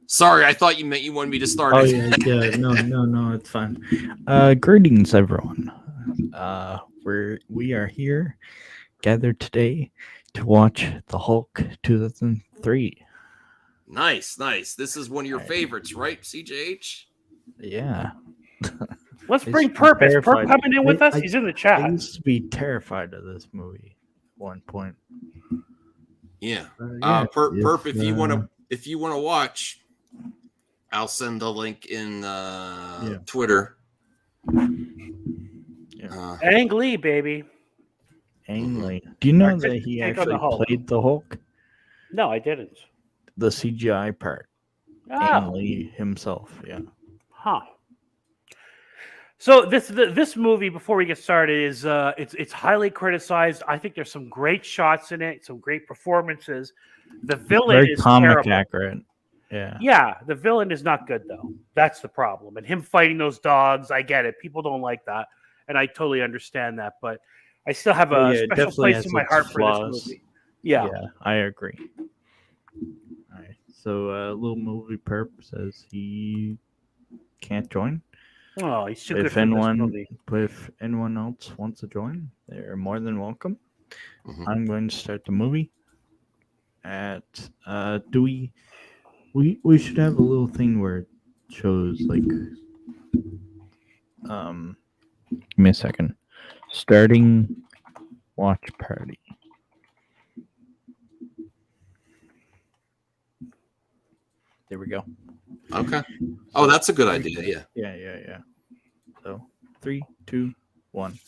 Sorry, I thought you meant you wanted me to start Oh it. yeah. No, it's fine. Greetings, everyone. We are here gathered today to watch the Hulk 2003. Nice. This is one of your Alright. favorites, right, CJH? Yeah. Let's I bring used to be Purpose. Perp terrified. coming in with us. I He's in the I chat. used to be terrified of this movie at one point. Yeah. Yeah, Perp, it's, if you want to watch, I'll send the link in Twitter. Ang Lee, baby. Ang Lee. Do you know Artistic that he take on the actually Hulk. played the Hulk? No, I didn't. The CGI part. Ang Oh, Lee himself, yeah. huh. So this movie, before we get started, is it's highly criticized. I think there's some great shots in it, some great performances. The villain Very is comic terrible. accurate. Yeah. Yeah, the villain is not good though. That's the problem. And him fighting those dogs, I get it. People don't like that, and I totally understand that. But I still have a it special definitely place has in my its heart flaws. for this movie. Yeah. I agree. All right. So, little movie perp says he can't join. Oh, he's too But good if for anyone, this movie. but if anyone else wants to join, they're more than welcome. Mhm. I'm going to start the movie. At do we should have a little thing where it shows like give me a second. Starting watch party. There we go. Okay. Oh, that's a good idea. Yeah. Yeah. So 3, 2, 1.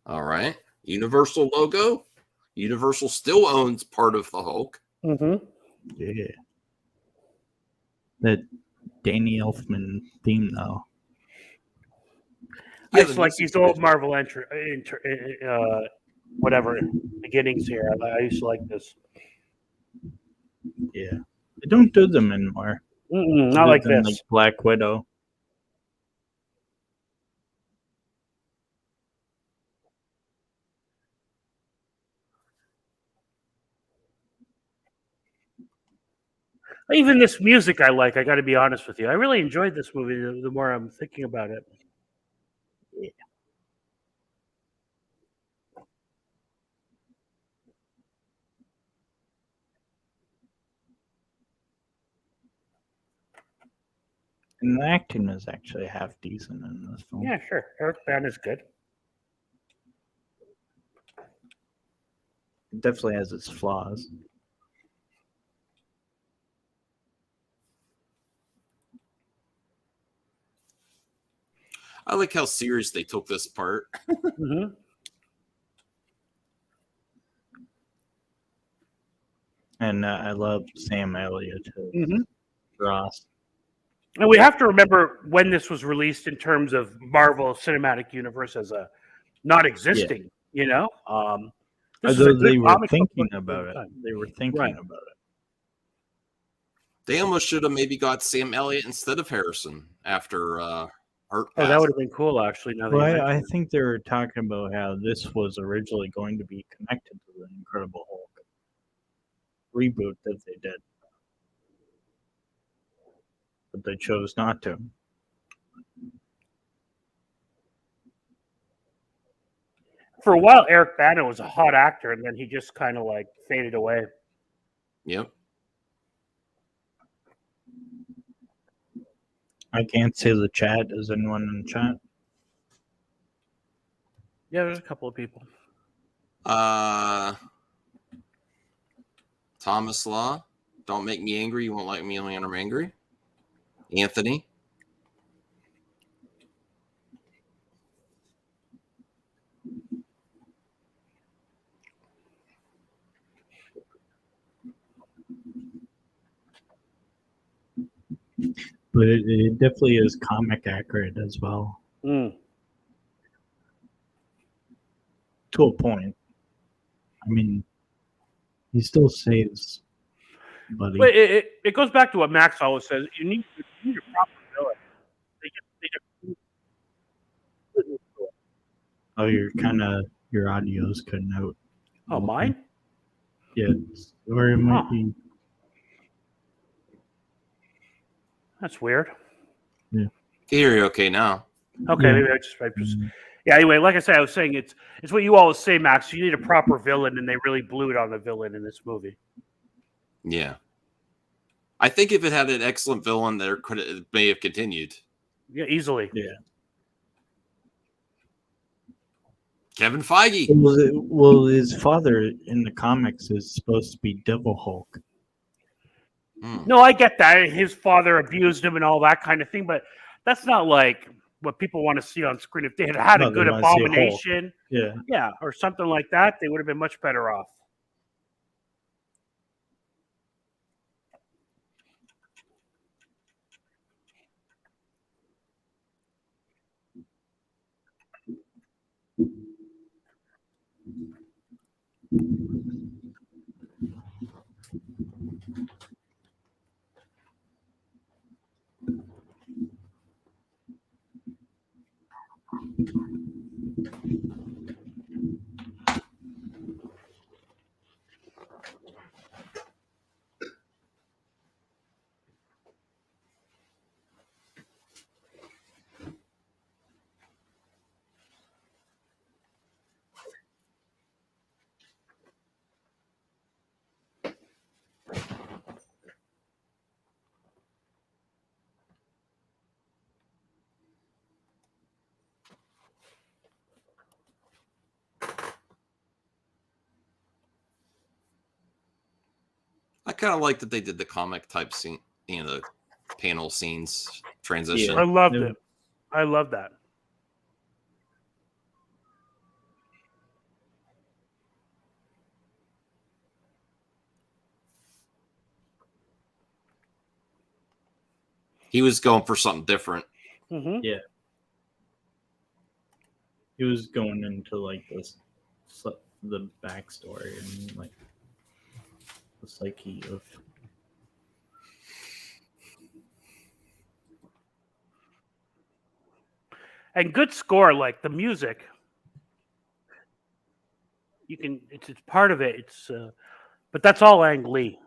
All right. Universal logo. Universal still owns part of the Hulk. Mm-hmm. Yeah. That Danny Elfman theme though. I just like these old Marvel whatever beginnings here. I used to like this. Yeah. They don't do them anymore. Not like this. Like Black Widow. Even this music I like, I got to be honest with you. I really enjoyed this movie the more I'm thinking about it. Yeah. And the acting is actually half decent in this film. Yeah, sure. Eric Bana's good. It definitely has its flaws. I like how serious they took this part. Mm-hmm. And I love Sam Elliott. Mm-hmm. Ross. And we have to remember when this was released in terms of Marvel Cinematic Universe as a not existing. Yeah. You know, although they were thinking about it. They were thinking about it. They almost should have maybe got Sam Elliott instead of Harrison after Hurt. Oh, that would have been cool, actually. Now well, I think they were talking about how this was originally going to be connected to the Incredible Hulk reboot that they did, but they chose not to. For a while, Eric Bana was a hot actor, and then he just kind of like faded away. Yep. I can't see the chat. Is anyone in the chat? Yeah, there's a couple of people. Thomas Law, don't make me angry. You won't like me when I'm angry. Anthony. But it definitely is comic accurate as well. Mm. To a point. I mean, he still saves. buddy. But it goes back to what Max always says. You need a proper villain. They just Oh, your audio's cutting out. oh, mine? Yeah, or it might Huh. be. That's weird. Can hear you okay now. Okay, Yeah. maybe I just yeah. Anyway, like I said, I was saying it's what you always say, Max. You need a proper villain, and they really blew it on the villain in this movie. Yeah. I think if it had an excellent villain, it may have continued. Yeah, easily. Yeah. Kevin Feige. Well, his father in the comics is supposed to be Devil Hulk. No, I get that. His father abused him and all that kind of thing, but that's not like what people want to see on screen. If they had No, a they good wanna see a Hulk. Abomination, Yeah. or something like that, they would have been much better off. I kind of like that they did the comic type scene, the panel scenes transition. I loved it. I love that. He was going for something different. Mm-hmm. Yeah. He was going into like the backstory and like the psyche of. And good score, like the music. You can it's part of it. But that's all Ang Lee.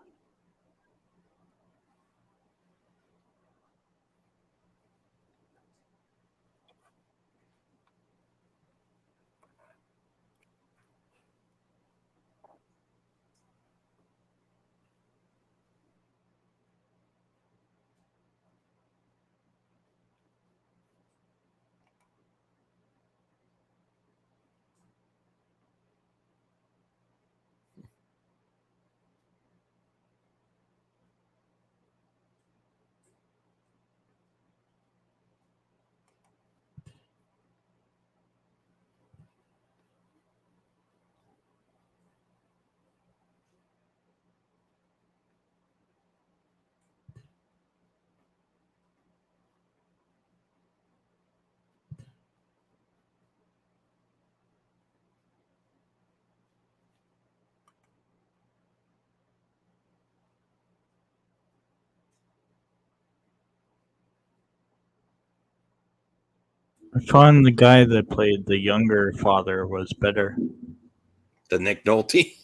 I found the guy that played the younger father was better. The Nick Nolte.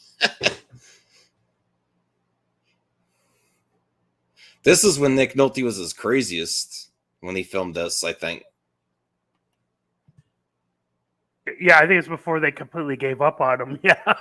This is when Nick Nolte was his craziest when he filmed this, I think. Yeah, I think it's before they completely gave up on him. Yeah.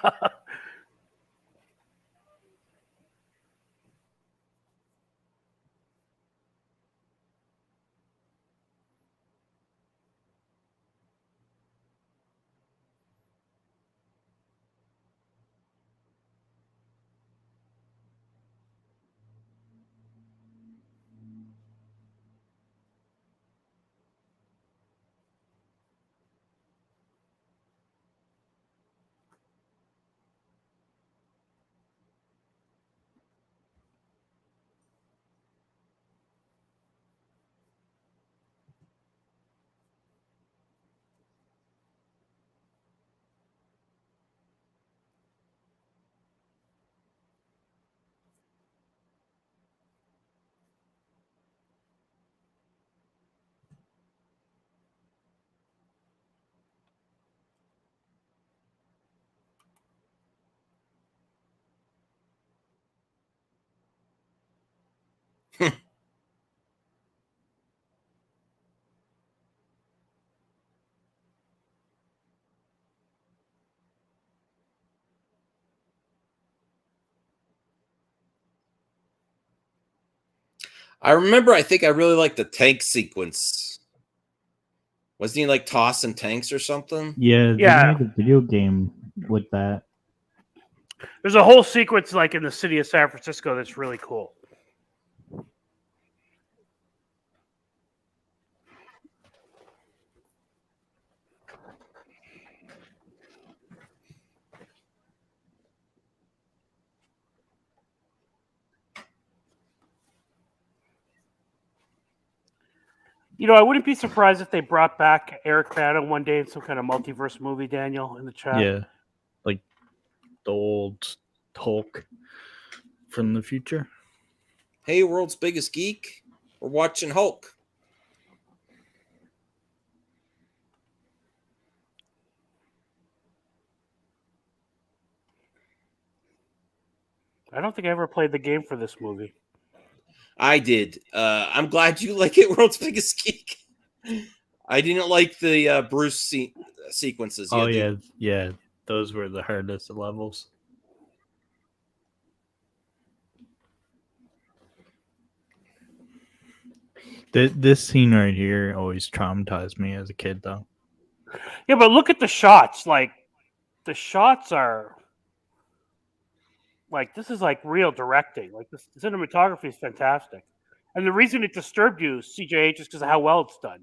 I remember. I think I really liked the tank sequence. Wasn't he like tossing tanks or something? Yeah, they Yeah. made a video game with that. There's a whole sequence like in the city of San Francisco that's really cool. You know, I wouldn't be surprised if they brought back Eric Bana one day in some kind of multiverse movie, Daniel, in the chat. Yeah, like the old Hulk from the future. Hey, world's biggest geek. We're watching Hulk. I don't think I ever played the game for this movie. I did. I'm glad you like it, world's biggest geek. I didn't like the Bruce sequences. Oh yeah, those were the hardest levels. This scene right here always traumatized me as a kid, though. Yeah, but look at the shots. Like, the shots are like, this is like real directing. Like, the cinematography is fantastic. And the reason it disturbed you, CJH, is because of how well it's done.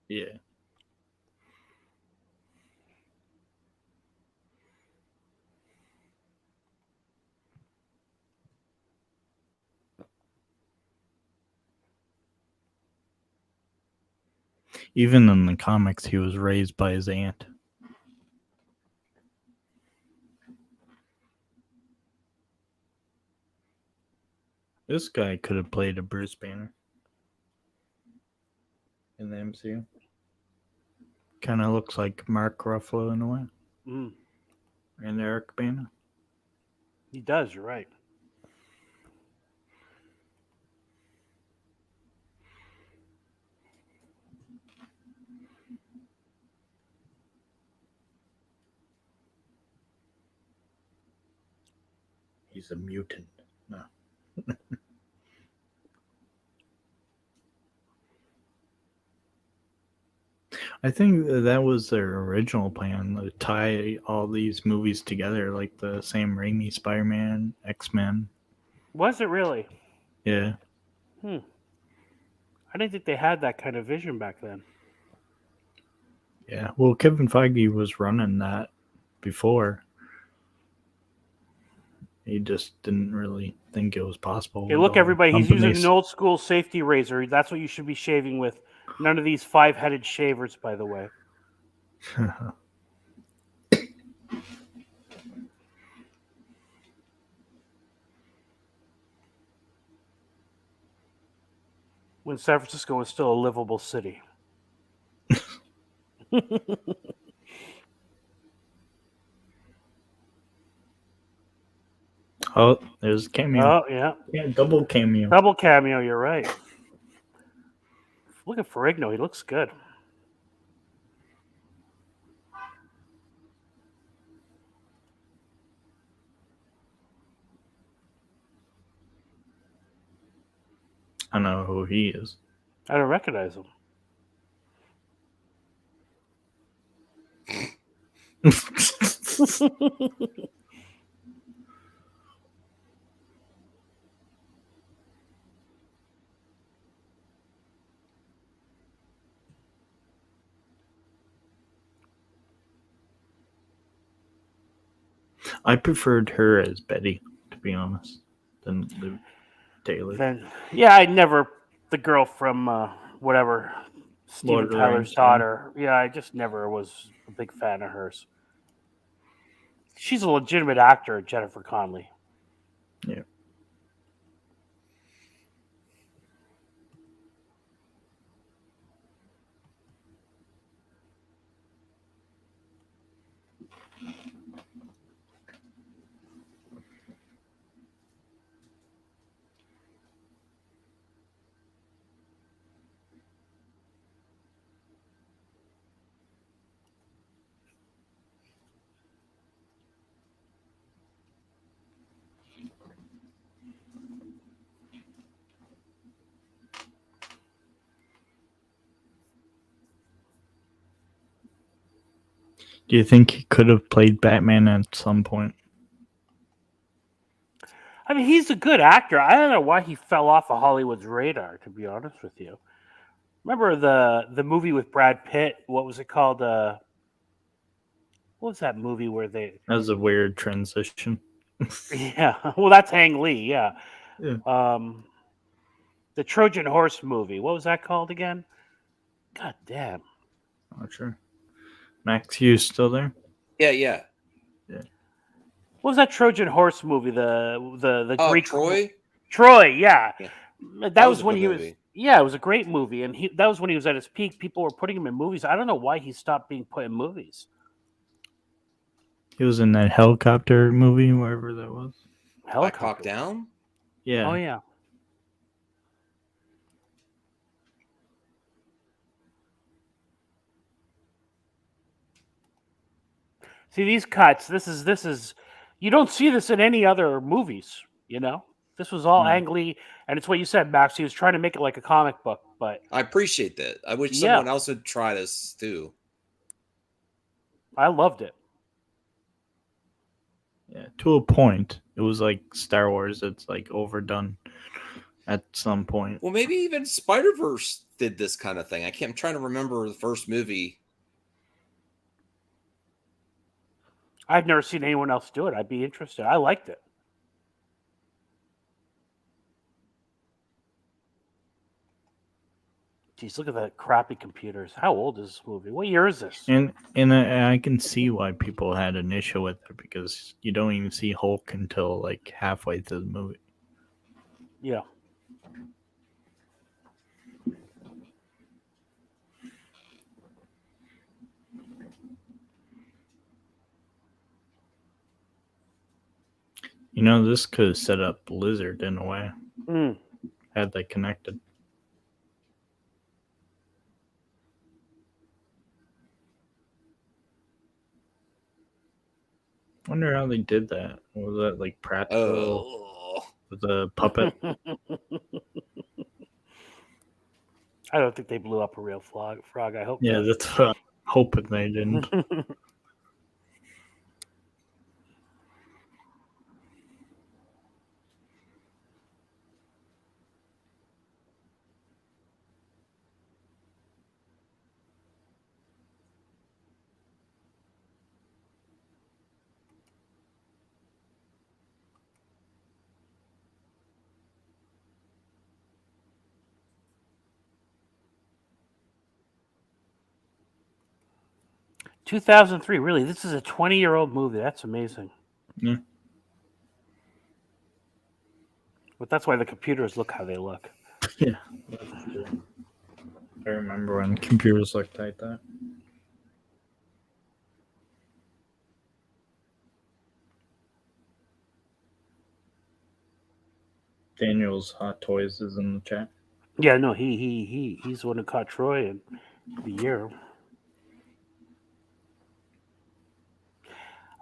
Yeah. Even in the comics, he was raised by his aunt. This guy could have played a Bruce Banner in the MCU. Kind of looks like Mark Ruffalo in a way. Mm, And Eric Bana. he does, you're right. He's a mutant. No. I think that was their original plan, to tie all these movies together, like the Sam Raimi Spider-Man, X-Men. Was it really? Yeah. I didn't think they had that kind of vision back then. Yeah. Well, Kevin Feige was running that before. He just didn't really think it was possible. Hey, with look, all everybody, he's using companies. an old school safety razor. That's what you should be shaving with. None of these 5-headed shavers, by the way. When San Francisco was still a livable city. Oh, there's a cameo. Oh, yeah. Yeah, double cameo. Double cameo, you're right. Look at Ferrigno. He looks good. I know who he is. I don't recognize him. I preferred her as Betty, to be honest, than Liv Taylor. Then, yeah, I never. The girl from whatever, Steven Lord of the Tyler's Rings, daughter. Yeah, I just never was a big fan of hers. She's a legitimate actor, Jennifer Connelly. Yeah. Do you think he could have played Batman at some point? I mean, he's a good actor. I don't know why he fell off of Hollywood's radar, to be honest with you. Remember the movie with Brad Pitt? What was it called? What was that movie where they? That was a weird transition. Yeah, well, that's Ang Lee. Yeah, Yeah. the Trojan Horse movie. What was that called again? God damn. Not sure. Max, you still there? Yeah. What was that Trojan Horse movie? The Oh, Greek Troy. Troy, yeah. That was was a when good he movie. was. Yeah, it was a great movie, and that was when he was at his peak. People were putting him in movies. I don't know why he stopped being put in movies. He was in that helicopter movie, wherever that was. Black Hawk Down. Yeah. Oh yeah. See these cuts. This is. You don't see this in any other movies. You know, this was all No. Ang Lee, and it's what you said, Max. He was trying to make it like a comic book, but I appreciate that. I wish Yeah. someone else would try this too. I loved it. Yeah, to a point. It was like Star Wars. It's like overdone at some point. Well, maybe even Spider-Verse did this kind of thing. I'm trying to remember the first movie. I've never seen anyone else do it. I'd be interested. I liked it. Jeez, look at that crappy computers. How old is this movie? What year is this? And I can see why people had an issue with it because you don't even see Hulk until like halfway through the movie. Yeah. You know, this could have set up Blizzard in a way Mm. had they connected. Wonder how they did that. Was that like practical Oh, with a puppet? I don't think they blew up a real frog. I hope. Yeah, not. that's what I'm hoping they didn't. 2003. Really, this is a 20-year-old movie. That's amazing. Yeah. But that's why the computers look how they look. Yeah. That's true. I remember when computers looked like that. Daniel's Hot Toys is in the chat. Yeah, no, he's the one who caught Troy in the year.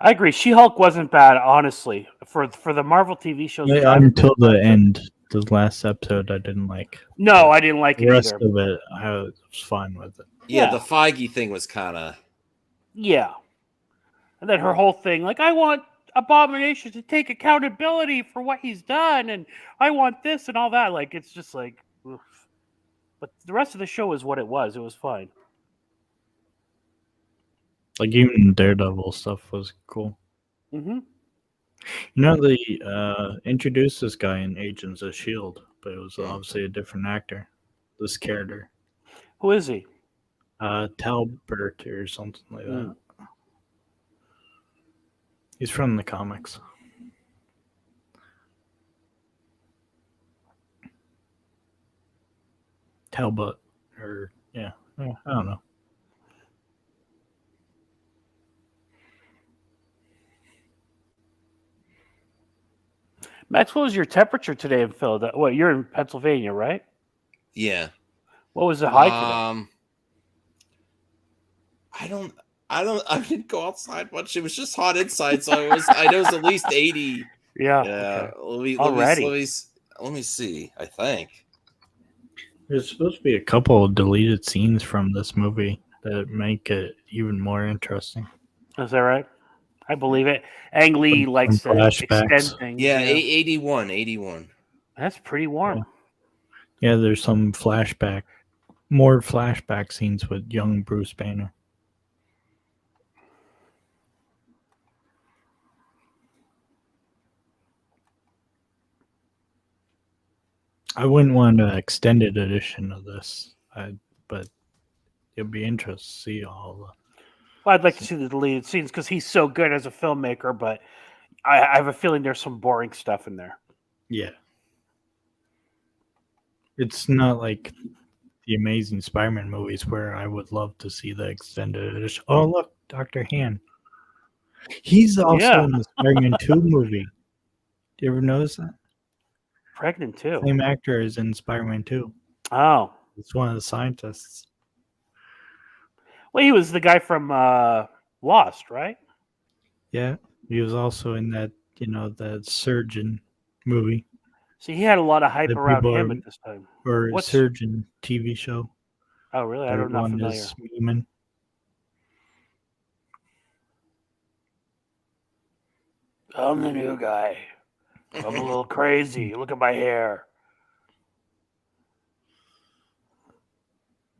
I agree. She-Hulk wasn't bad, honestly. For the Marvel TV shows. Yeah, until the end, the last episode, I didn't like. No, I didn't like The it rest either. of it, I was fine with it. yeah. The Feige thing was kind of. Yeah. And then her whole thing, like, I want Abomination to take accountability for what he's done, and I want this and all that. Like, it's just like, oof. But the rest of the show is what it was. It was fine. Like even Daredevil stuff was cool. Mm-hmm. You know, they introduced this guy in Agents of S.H.I.E.L.D., but it was obviously a different actor. This character. Who is he? Talbert or something like that. Mm. He's from the comics. Talbot. Or, yeah. I don't know. Max, what was your temperature today in Philadelphia? Well, you're in Pennsylvania, right? Yeah. What was the high today? I didn't go outside much. It was just hot inside, so I know it was at least 80. Yeah. Yeah. Okay. Let me see. I think. There's supposed to be a couple of deleted scenes from this movie that make it even more interesting. Is that right? I believe it. Ang Lee likes to flashbacks. extend things. Yeah, 81. That's pretty warm. Yeah, there's some more flashback scenes with young Bruce Banner. I wouldn't want an extended edition of this, but it'd be interesting to see all the. Well, I'd like to see the deleted scenes because he's so good as a filmmaker, but I have a feeling there's some boring stuff in there. Yeah. It's not like the Amazing Spider-Man movies where I would love to see the extended edition. Oh, look, Dr. Han. He's also in the Spider-Man 2 movie. Do you ever notice that? Pregnant too. Same actor is in Spider-Man 2. Oh. It's one of the scientists. Well, he was the guy from Lost, right? Yeah. He was also in that, that surgeon movie. See, he had a lot of hype around him at this time. Or surgeon TV show. Oh, really? I'm not familiar. Is Meeman. I'm the new guy. I'm a little crazy. Look at my hair.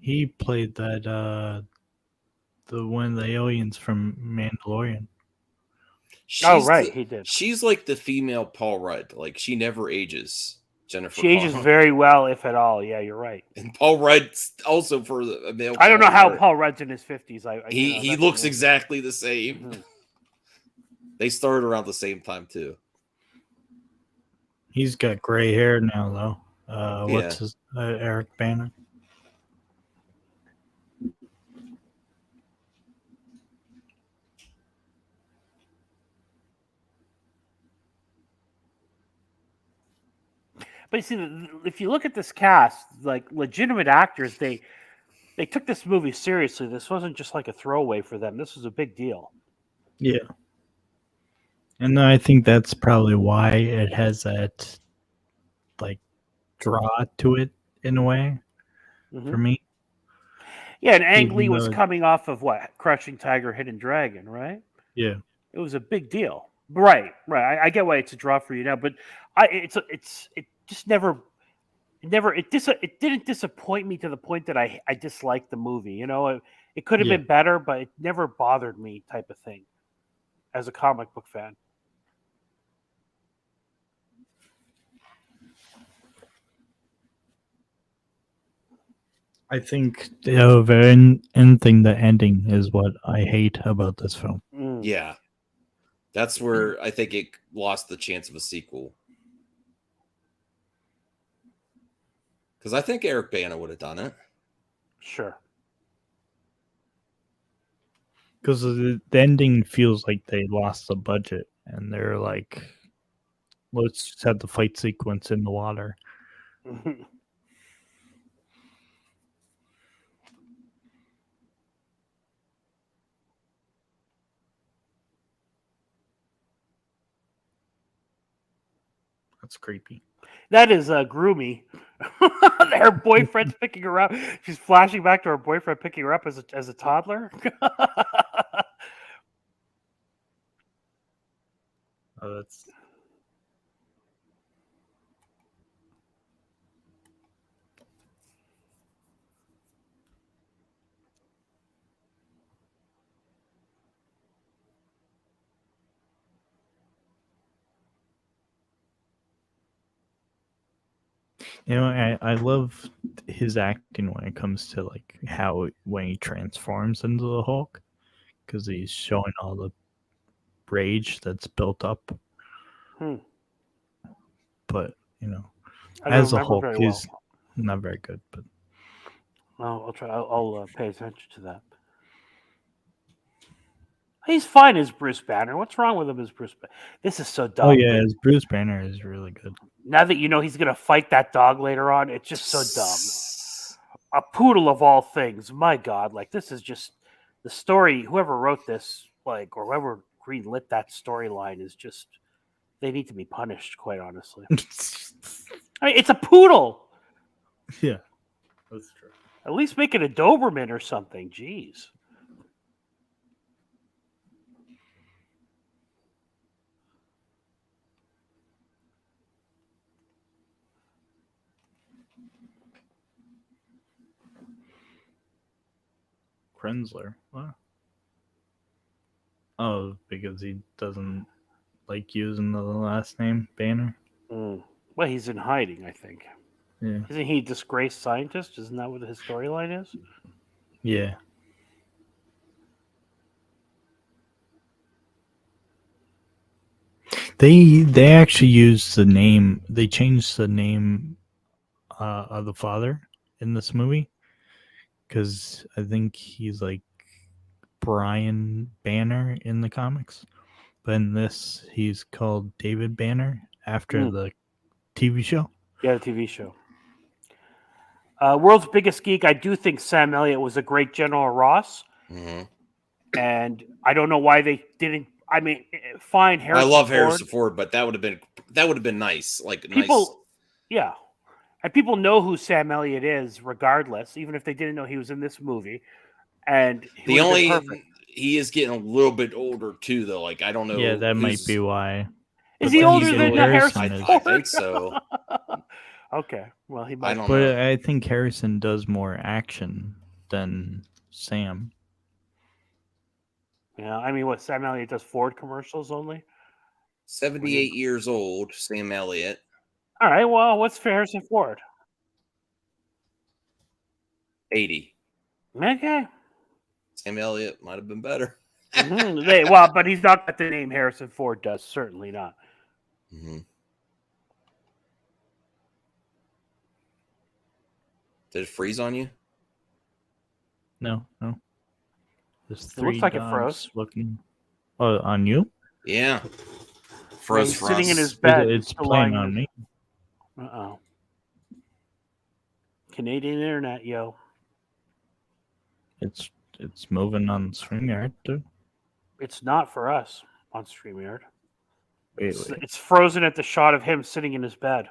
He played that one of the aliens from Mandalorian. He did. She's like the female Paul Rudd. Like, she never ages. Jennifer. She ages very well, if at all. Yeah, you're right. And Paul Rudd's also for a male. I don't know how Paul Rudd's in his 50s. He looks exactly the same. Mm-hmm. They started around the same time too. He's got gray hair now, though. What's his Eric Banner? But you see, if you look at this cast, like legitimate actors, they took this movie seriously. This wasn't just like a throwaway for them. This was a big deal. Yeah. And I think that's probably why it has that, like, draw to it in a way for me. Yeah, and Ang Lee was coming off of what? Crouching Tiger, Hidden Dragon, right? Yeah. It was a big deal. Right. I get why it's a draw for you now, but it didn't disappoint me to the point that I disliked the movie. It could have been better, but it never bothered me, type of thing, as a comic book fan. I think the ending is what I hate about this film. Yeah. That's where I think it lost the chance of a sequel. Because I think Eric Bana would have done it. Sure. Because the ending feels like they lost the budget and they're like, let's just have the fight sequence in the water. That's creepy. That is groomy. Her boyfriend's picking her up. She's flashing back to her boyfriend picking her up as a toddler. Oh, that's. I love his acting when it comes to like when he transforms into the Hulk, because he's showing all the rage that's built up. But as a Hulk, he's not very good. But I'll try. I'll pay attention to that. He's fine as Bruce Banner. What's wrong with him as Bruce Banner? This is so dumb. Oh yeah, as Bruce Banner is really good. Now that you know he's gonna fight that dog later on, it's just so dumb. A poodle of all things. My God, like this is just the story. Whoever wrote this, or whoever greenlit that storyline, is just they need to be punished. Quite honestly, I mean, it's a poodle. Yeah, that's true. At least make it a Doberman or something. Jeez. Krensler. What? Oh, because he doesn't like using the last name Banner. Well, he's in hiding, I think. Yeah. Isn't he a disgraced scientist? Isn't that what his storyline is? Yeah. They actually used the name. They changed the name of the father in this movie because I think he's like Brian Banner in the comics, but in this he's called David Banner after the TV show. Yeah, the TV show. World's Biggest Geek. I do think Sam Elliott was a great General Ross, and I don't know why they didn't. I mean, fine. I love Harrison Ford, but that would have been nice. Like people, nice. Yeah, and people know who Sam Elliott is, regardless, even if they didn't know he was in this movie. And he is getting a little bit older too, though. Like I don't know. Yeah, that might be why. Is he older than Harrison Ford? I think so. Okay, well he might. I don't but know. I think Harrison does more action than Sam. Yeah, I mean, what Sam Elliott does Ford commercials only. 78 years old, Sam Elliott. All right, well, what's for Harrison Ford? 80. Okay. Sam Elliott might have been better. But he's not got the name Harrison Ford does. Certainly not. Mm-hmm. Did it freeze on you? No. There's It looks like it froze. Looking. Oh, on you? Yeah. Froze for sitting us. in his bed. It's playing on me. Uh-oh. Canadian internet, yo. It's moving on StreamYard too. It's not for us on StreamYard. Wait. It's frozen at the shot of him sitting in his bed.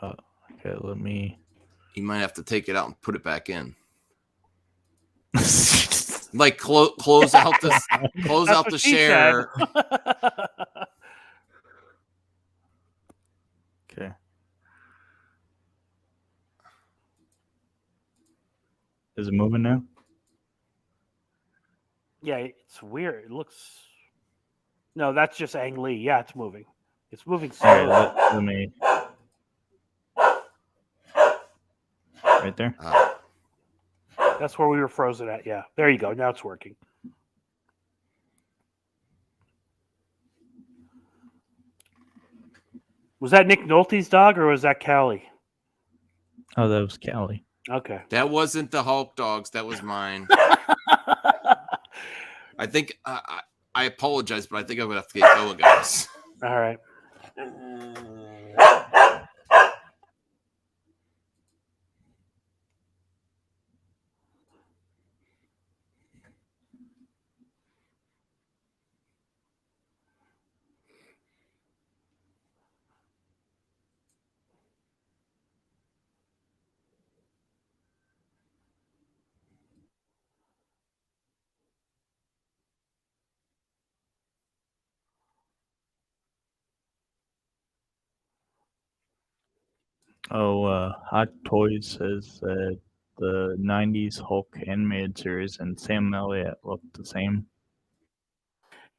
Okay, let me. You might have to take it out and put it back in. Like close out the share. Okay. Is it moving now? Yeah, it's weird. It looks. No, that's just Ang Lee. Yeah, it's moving. It's moving slowly. Let me. Right there. That's where we were frozen at. Yeah, there you go. Now it's working. Was that Nick Nolte's dog or was that Callie? Oh, that was Callie. Okay. That wasn't the Hulk dogs. That was mine. I think I apologize, but I think I'm gonna have to get going, guys. All right. Hot Toys says that the 90s Hulk animated series and Sam Elliott look the same.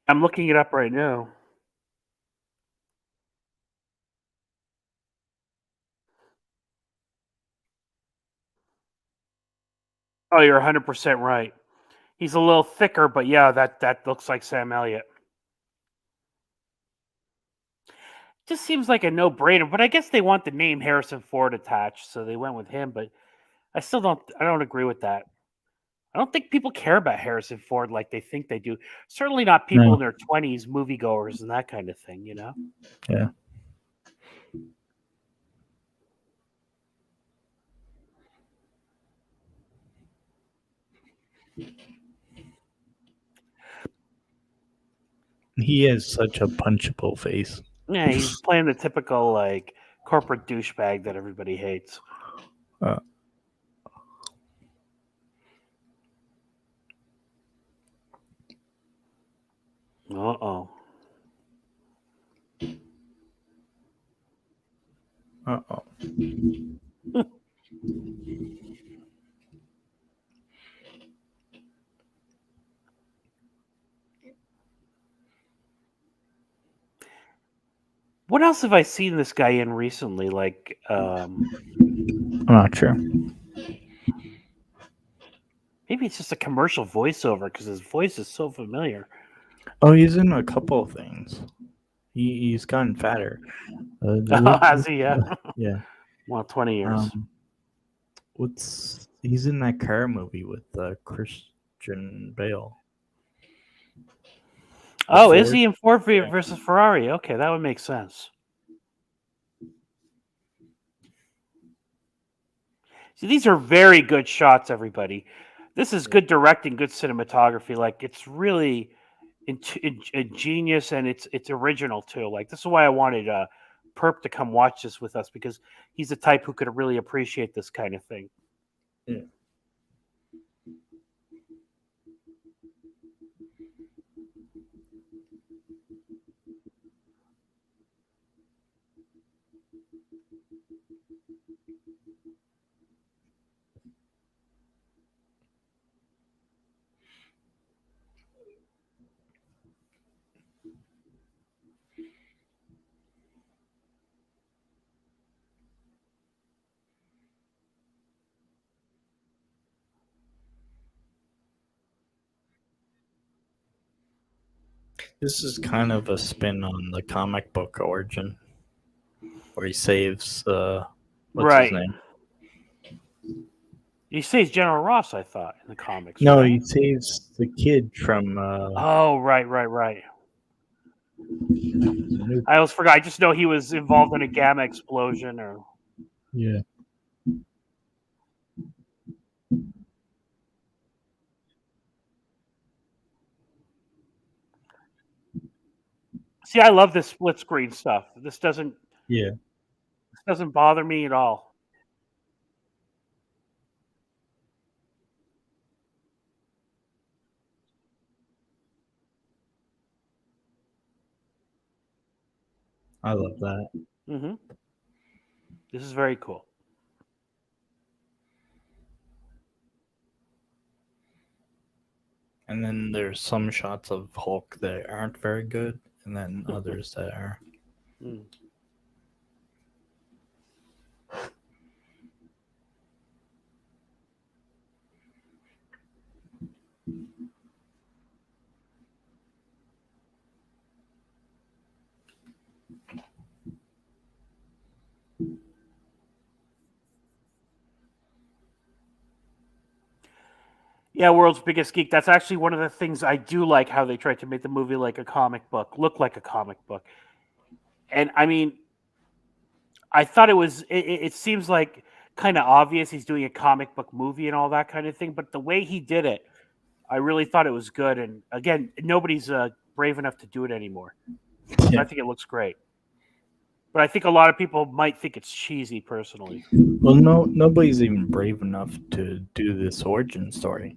I'm looking it up right now. Oh, you're 100% right. He's a little thicker, but yeah, that looks like Sam Elliott. Just seems like a no-brainer, but I guess they want the name Harrison Ford attached, so they went with him, but I don't agree with that. I don't think people care about Harrison Ford like they think they do. Certainly not people in their 20s, moviegoers and that kind of thing, you know? Yeah. He has such a punchable face. Yeah, he's playing the typical like corporate douchebag that everybody hates. Uh-oh. What else have I seen this guy in recently? Like, I'm not sure. maybe it's just a commercial voiceover because his voice is so familiar. Oh, he's in a couple of things. He's gotten fatter. Has he? Yeah. Yeah. Well, 20 years. He's in that car movie with Christian Bale. Oh, is he in Ford versus Ferrari? Okay, that would make sense. See, these are very good shots, everybody. This is good directing, good cinematography. Like, it's really ingenious and it's original too. Like, this is why I wanted Perp to come watch this with us, because he's the type who could really appreciate this kind of thing. Yeah. This is kind of a spin on the comic book origin, where he saves what's his name? He saves General Ross, I thought, in the comics. No, right? he saves the kid from. Oh, right. I always forgot. I just know he was involved in a gamma explosion, or Yeah. see, I love this split screen stuff. This doesn't bother me at all. I love that. Mm-hmm. This is very cool. And then there's some shots of Hulk that aren't very good, and then others that are. Mm. Yeah, World's Biggest Geek. That's actually one of the things I do like, how they tried to make the movie like a comic book, look like a comic book. And I mean, I thought it seems like kind of obvious he's doing a comic book movie and all that kind of thing, but the way he did it, I really thought it was good. And again, nobody's brave enough to do it anymore. So I think it looks great. But I think a lot of people might think it's cheesy, personally. Well, nobody's even brave enough to do this origin story.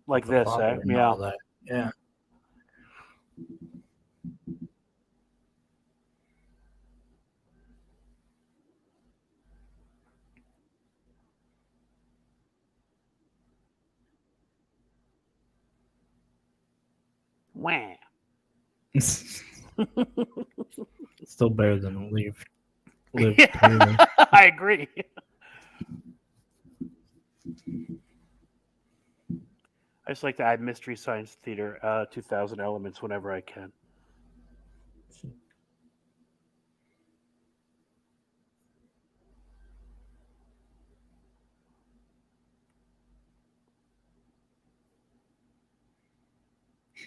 Like this, yeah. All that. Yeah. Wah. Still better than Liv Yeah, Taylor. I agree. I just like to add Mystery Science Theater 2000 elements whenever I can.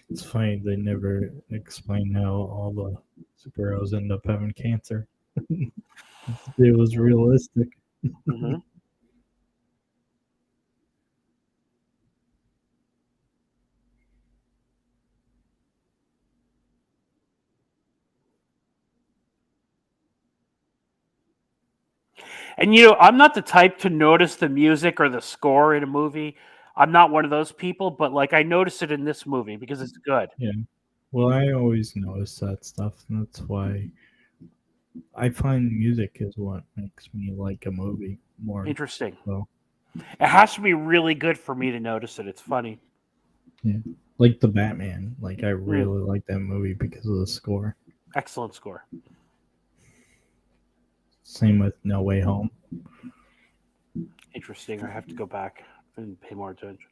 It's funny they never explain how all the superheroes end up having cancer. It was realistic. Mm-hmm. And I'm not the type to notice the music or the score in a movie. I'm not one of those people, but like I noticed it in this movie because it's good. Yeah. Well, I always notice that stuff, and that's why I find music is what makes me like a movie more. Interesting. So, It has to be really good for me to notice it. It's funny. yeah. Like the Batman. Like I really like that movie because of the score. Excellent score. Same with No Way Home. Interesting. I have to go back and pay more attention.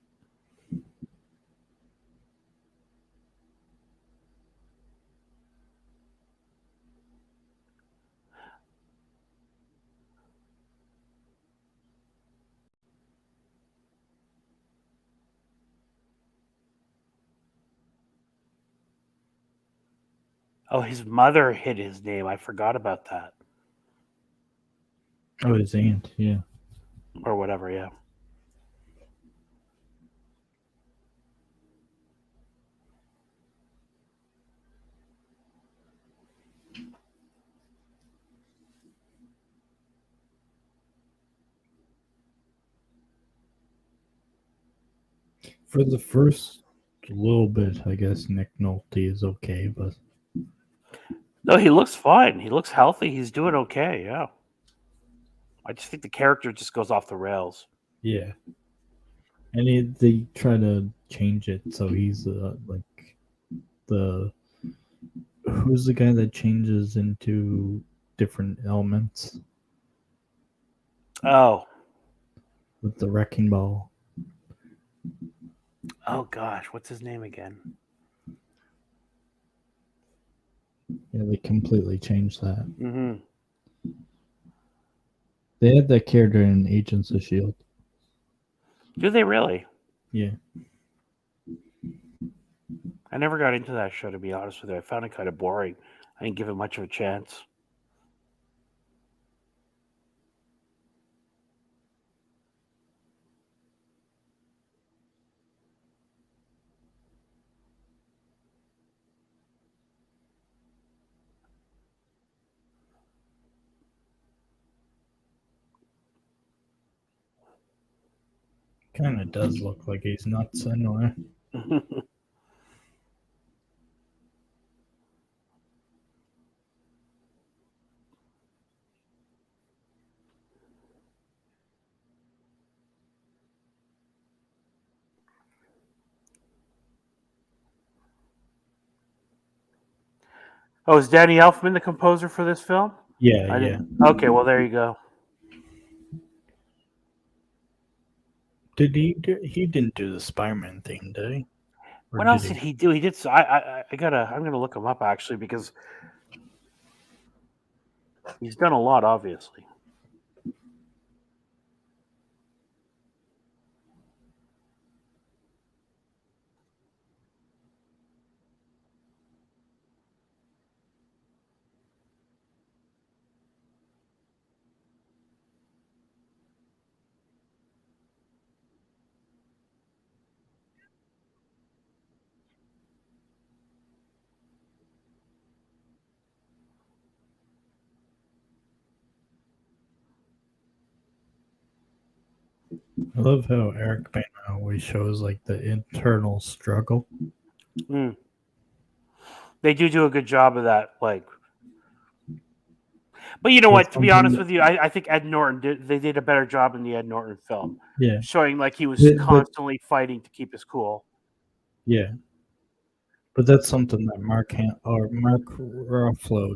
Oh, his mother hid his name. I forgot about that. Oh, his aunt, yeah. Or whatever, yeah. For the first little bit, I guess Nick Nolte is okay, but No, he looks fine. He looks healthy. He's doing okay, yeah. I just think the character just goes off the rails. yeah. And they try to change it so he's like the who's the guy that changes into different elements Oh. with the wrecking ball. Oh gosh, what's his name again? Yeah, they completely changed that. Mm-hmm. They had that character in Agents of S.H.I.E.L.D. Do they really? Yeah. I never got into that show, to be honest with you. I found it kind of boring. I didn't give it much of a chance. Kind of does look like he's nuts anyway. Oh, is Danny Elfman the composer for this film? Yeah, yeah. Okay, well, there you go. Did he didn't do the Spider-Man theme, did he? Or What else did he do? He did. I'm gonna look him up actually because he's done a lot, obviously. I love how Eric Bana always shows like the internal struggle. Mm. They do a good job of that, like. But you know what? To be honest with you, I think Ed Norton did a better job in the Ed Norton film, Yeah, showing like he was constantly fighting to keep his cool. Yeah, but that's something that Mark Ruffalo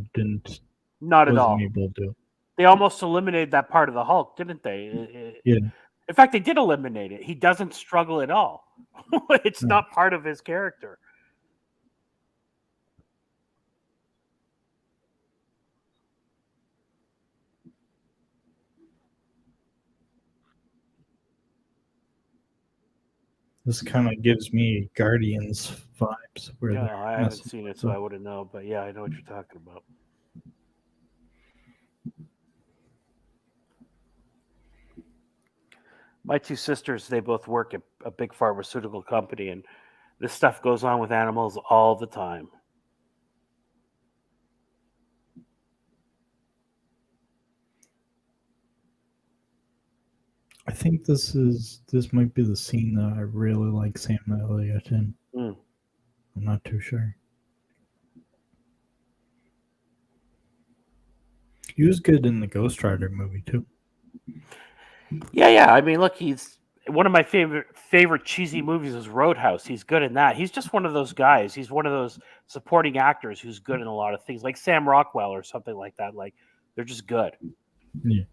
Not at all. wasn't able to do. They almost eliminated that part of the Hulk, didn't they? Yeah. In fact, they did eliminate it. He doesn't struggle at all. It's not part of his character. This kind of gives me Guardians vibes. Yeah, I haven't seen it, so I wouldn't know. But yeah, I know what you're talking about. My two sisters, they both work at a big pharmaceutical company, and this stuff goes on with animals all the time. I think this might be the scene that I really like Sam Elliott in. I'm not too sure. He was good in the Ghost Rider movie too. Yeah. I mean, look, he's one of my favorite cheesy movies is Roadhouse. He's good in that. He's just one of those guys. He's one of those supporting actors who's good in a lot of things, like Sam Rockwell or something like that. Like they're just good. Yeah.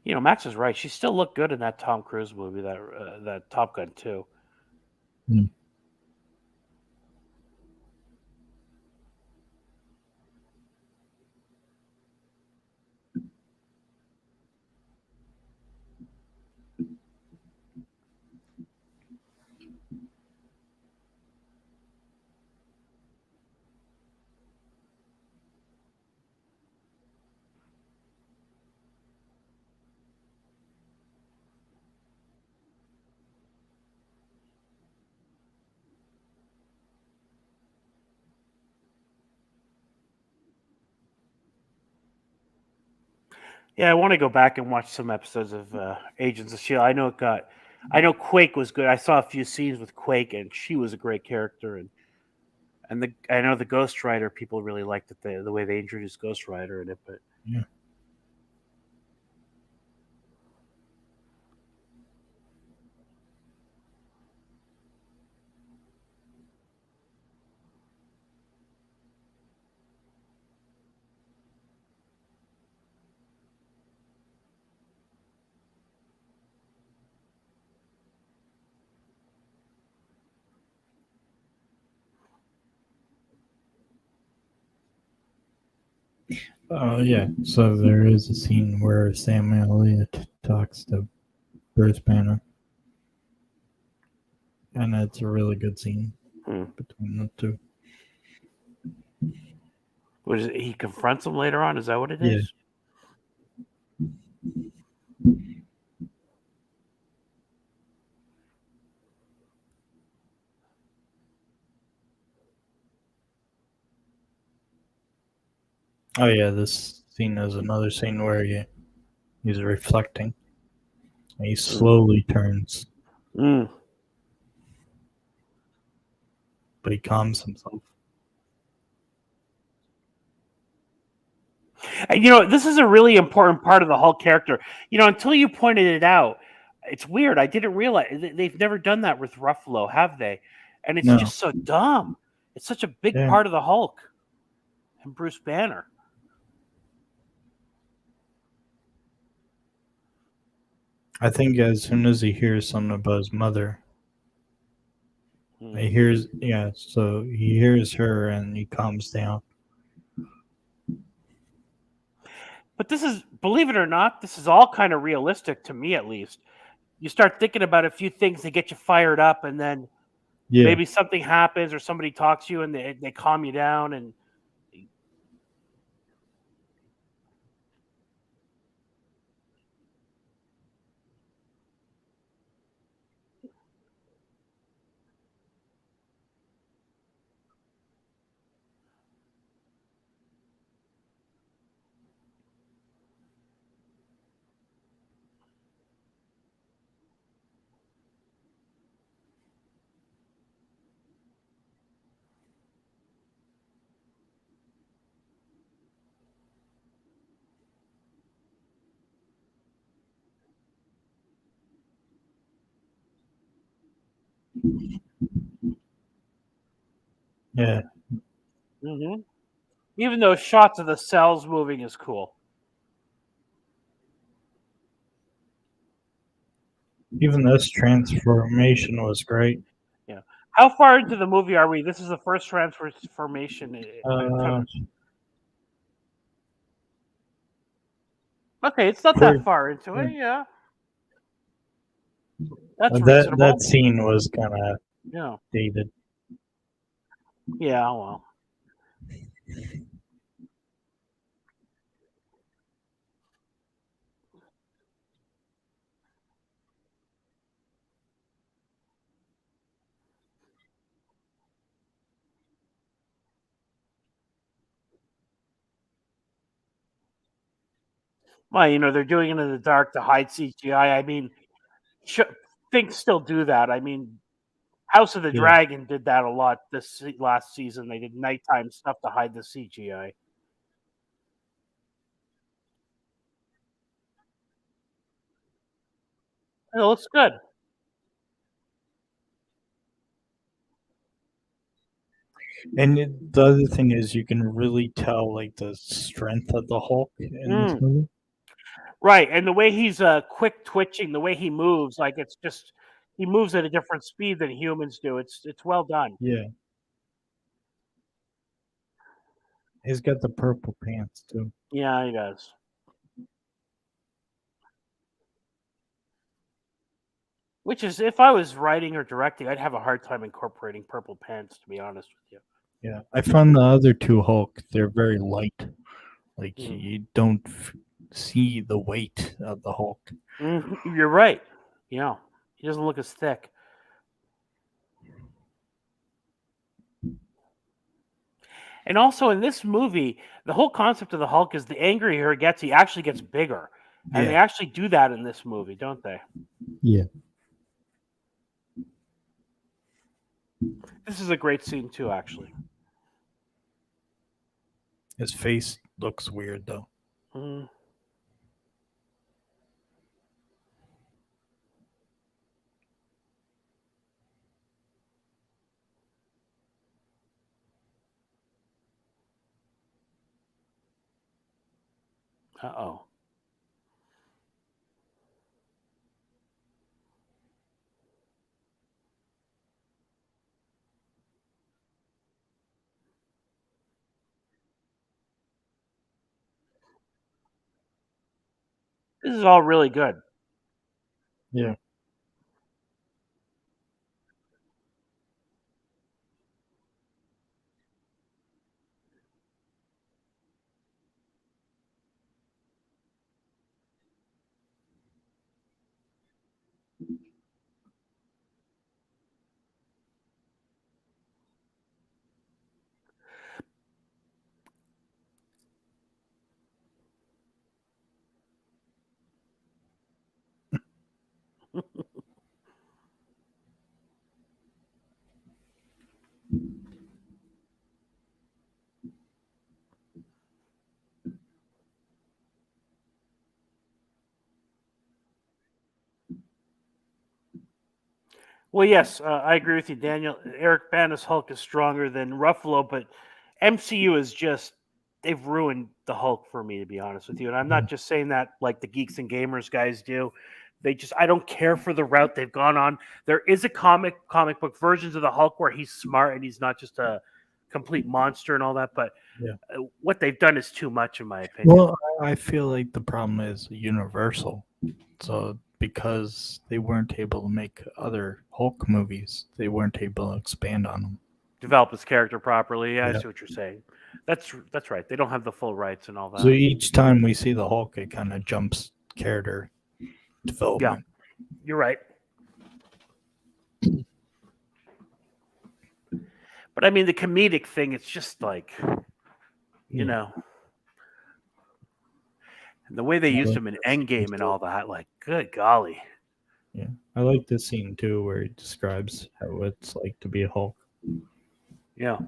You know, Max is right. She still looked good in that Tom Cruise movie, that Top Gun 2. Mm. Yeah, I want to go back and watch some episodes of Agents of Shield. I know Quake was good. I saw a few scenes with Quake, and she was a great character. And I know the Ghost Rider people really liked it, the way they introduced Ghost Rider in it. But Yeah. Oh yeah. So there is a scene where Sam Elliott talks to Bruce Banner, and it's a really good scene between the two. he confronts him later on? Is that what it Yeah. is? Oh yeah, this scene is another scene where he's reflecting. He slowly turns, Mm. but he calms himself. And, you know, this is a really important part of the Hulk character. You know, until you pointed it out, it's weird. I didn't realize they've never done that with Ruffalo, have they? And it's No. just so dumb. It's such a big Yeah. part of the Hulk and Bruce Banner. I think as soon as he hears something about his mother, he hears her and he calms down. But this is, believe it or not, this is all kind of realistic to me, at least. You start thinking about a few things that get you fired up, and then maybe something happens or somebody talks to you and they calm you down. And Yeah. even those shots of the cells moving is cool. Even this transformation was great. Yeah. How far into the movie are we? This is the first transformation. Okay, it's not that far into it. Yeah, that's reasonable. That scene was kind of dated. Yeah, well. Well, you know, they're doing it in the dark to hide CGI. I mean, things still do that. I mean, House of the Yeah. Dragon did that a lot this last season. They did nighttime stuff to hide the CGI. It looks good. And the other thing is, you can really tell like the strength of the Hulk in this Mm, movie. right, and the way he's quick twitching, the way he moves, like it's just he moves at a different speed than humans do. It's well done. Yeah, he's got the purple pants too. Yeah, he does. Which is, if I was writing or directing, I'd have a hard time incorporating purple pants, to be honest with Yeah, I found the other two Hulk. They're very light. Like you. you don't see the weight of the Hulk. You're right. Yeah, he doesn't look as thick. And also in this movie, the whole concept of the Hulk is the angrier he gets, he actually gets bigger. And they Yeah, actually do that in this movie, don't they? yeah. This is a great scene too, actually. His face looks weird though. Mhm. Uh-oh. This is all really good. Yeah. Well, yes, I agree with you, Daniel. Eric Bana's Hulk is stronger than Ruffalo, but MCU is just they've ruined the Hulk for me, to be honest with you. And I'm Yeah. not just saying that like the geeks and gamers guys do. They just I don't care for the route they've gone on. There is a comic book versions of the Hulk where he's smart and he's not just a complete monster and all that, but Yeah. what they've done is too much in my opinion. Well, I feel like the problem is Universal. So because they weren't able to make other Hulk movies, they weren't able to expand on them. Develop his character properly. Yeah, I Yeah. see what you're saying. That's right. They don't have the full rights and all So that. each time we see the Hulk, it kind of jumps character development. You're right. But I mean, the comedic thing, it's just like, you Yeah. know, and the way they used like him in this scene Endgame and too. all that, like, good golly. Yeah, I like this scene too, where he describes how it's like to be a Hulk. Yeah.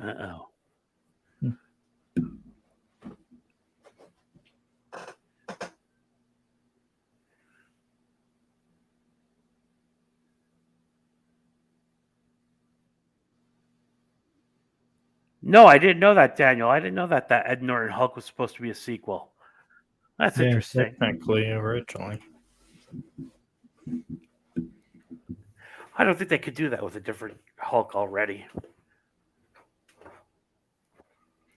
Uh-oh. No, I didn't know that, Daniel. I didn't know that Ed Norton Hulk was supposed to be a sequel. That's interesting. Technically, originally. I don't think they could do that with a different Hulk already.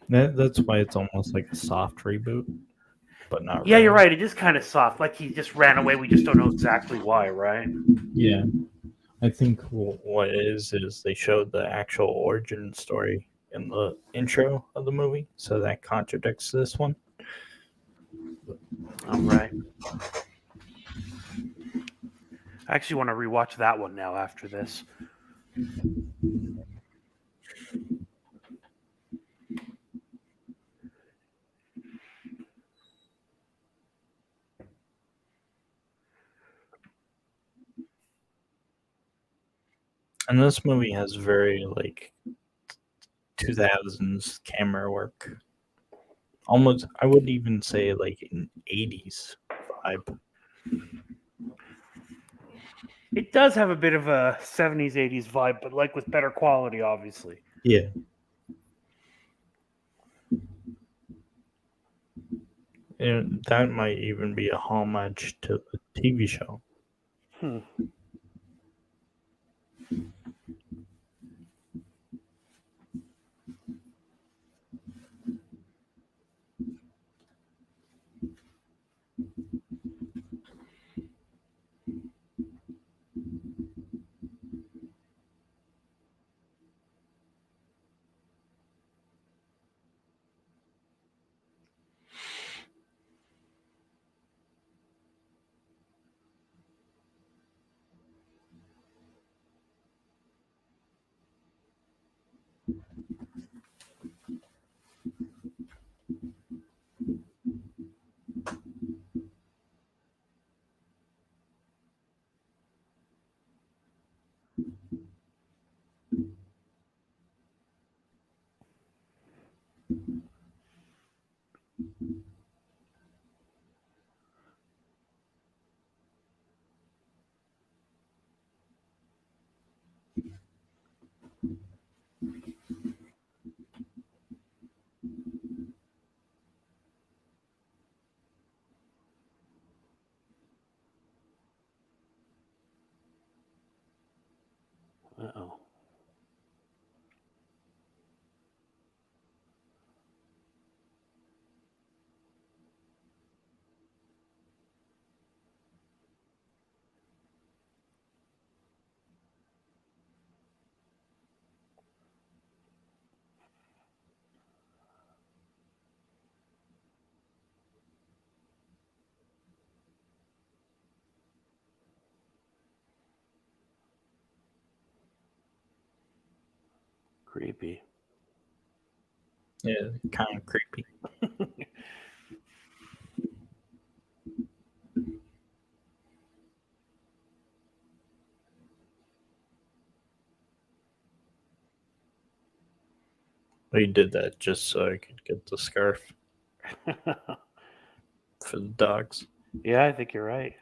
That's why it's almost like a soft reboot, but not Yeah, really. you're right. It is kind of soft. Like he just ran away. We just don't know exactly why, right? Yeah. I think what it is they showed the actual origin story in the intro of the movie, so that contradicts this one. All right. I actually want to rewatch that one now after this. And this movie has very like 2000s camera work. Almost, I would even say like an 80s vibe. It does have a bit of a 70s, 80s vibe, but like with better quality, obviously. Yeah. And that might even be a homage to the TV show. Uh-oh. Creepy. Yeah, kind of creepy. We did that just so I could get the scarf for the dogs. Yeah, I think you're right.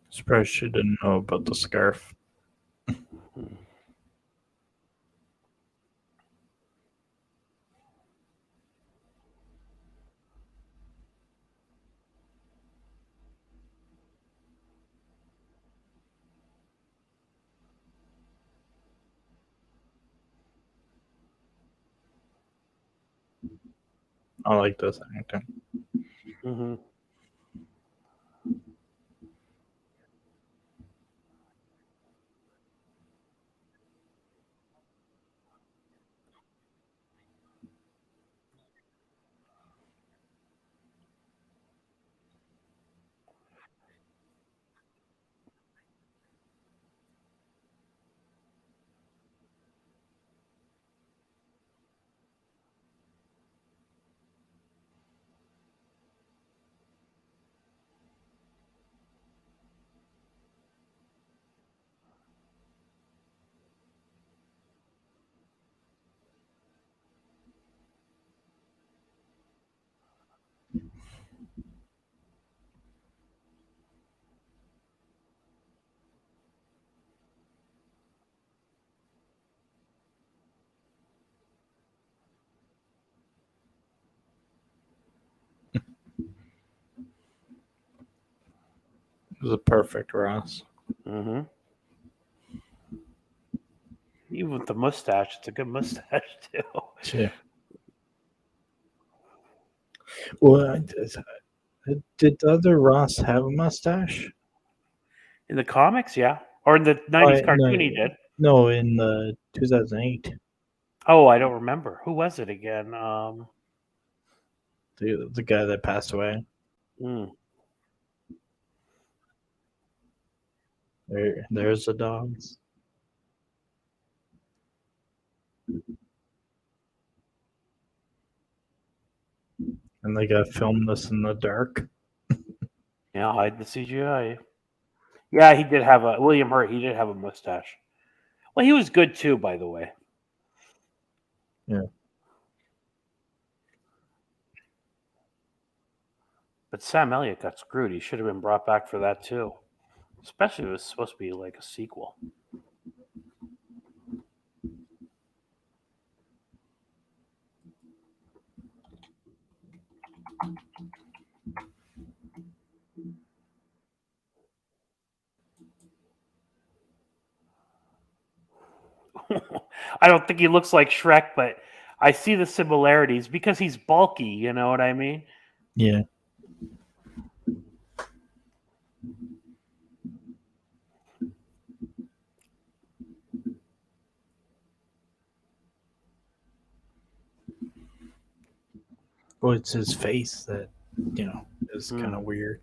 Surprised she didn't know about the scarf. I like this acting. Mm-hmm. was a perfect Ross. Mm-hmm. Even with the mustache, it's a good mustache too. Yeah. Well, did the other Ross have a mustache? In the comics, yeah, or in the '90s cartoon, no, he did. no, in the 2008. Oh, I don't remember. Who was it again? The guy that passed away. Hmm. There's the dogs. And they got filmed this in the dark. Yeah, hide the CGI. Yeah, he did have a William Hurt. He did have a mustache. Well, he was good too, by the way. Yeah. But Sam Elliott got screwed. He should have been brought back for that too. Especially if it was supposed to be like a sequel. I don't think he looks like Shrek, but I see the similarities because he's bulky, you know what I mean? Yeah. Well, it's his face that, is kind of weird.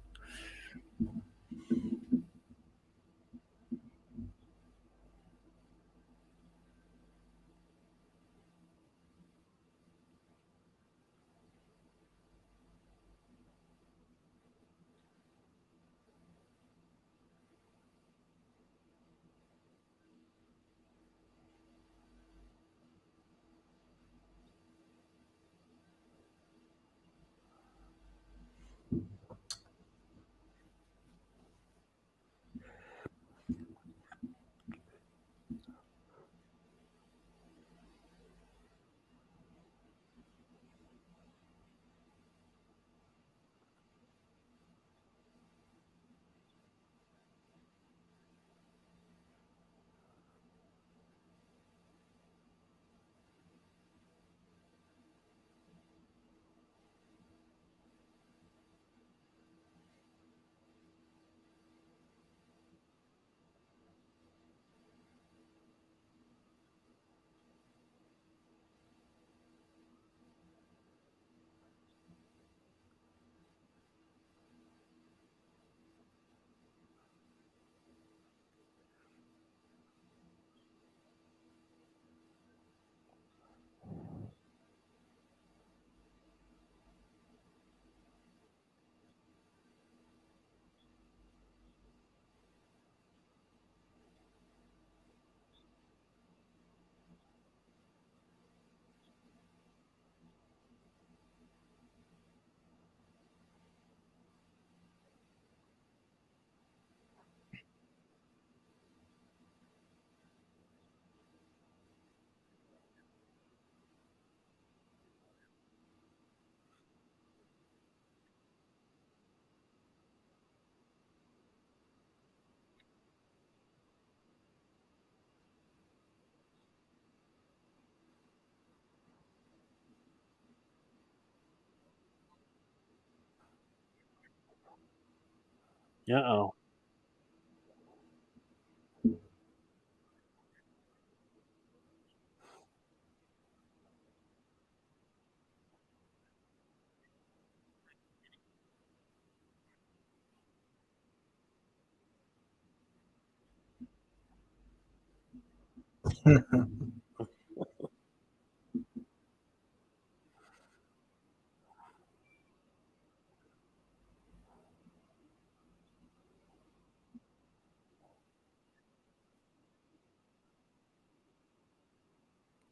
Uh-oh.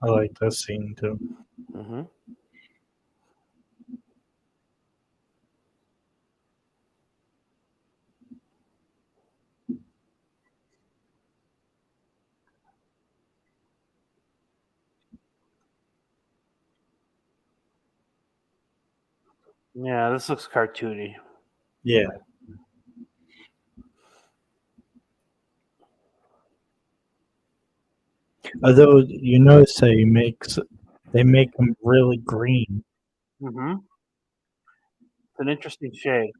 I like this scene too. Mm-hmm. Yeah, this looks cartoony. Yeah. Although you notice that they make them really green. Mm-hmm. It's an interesting shade.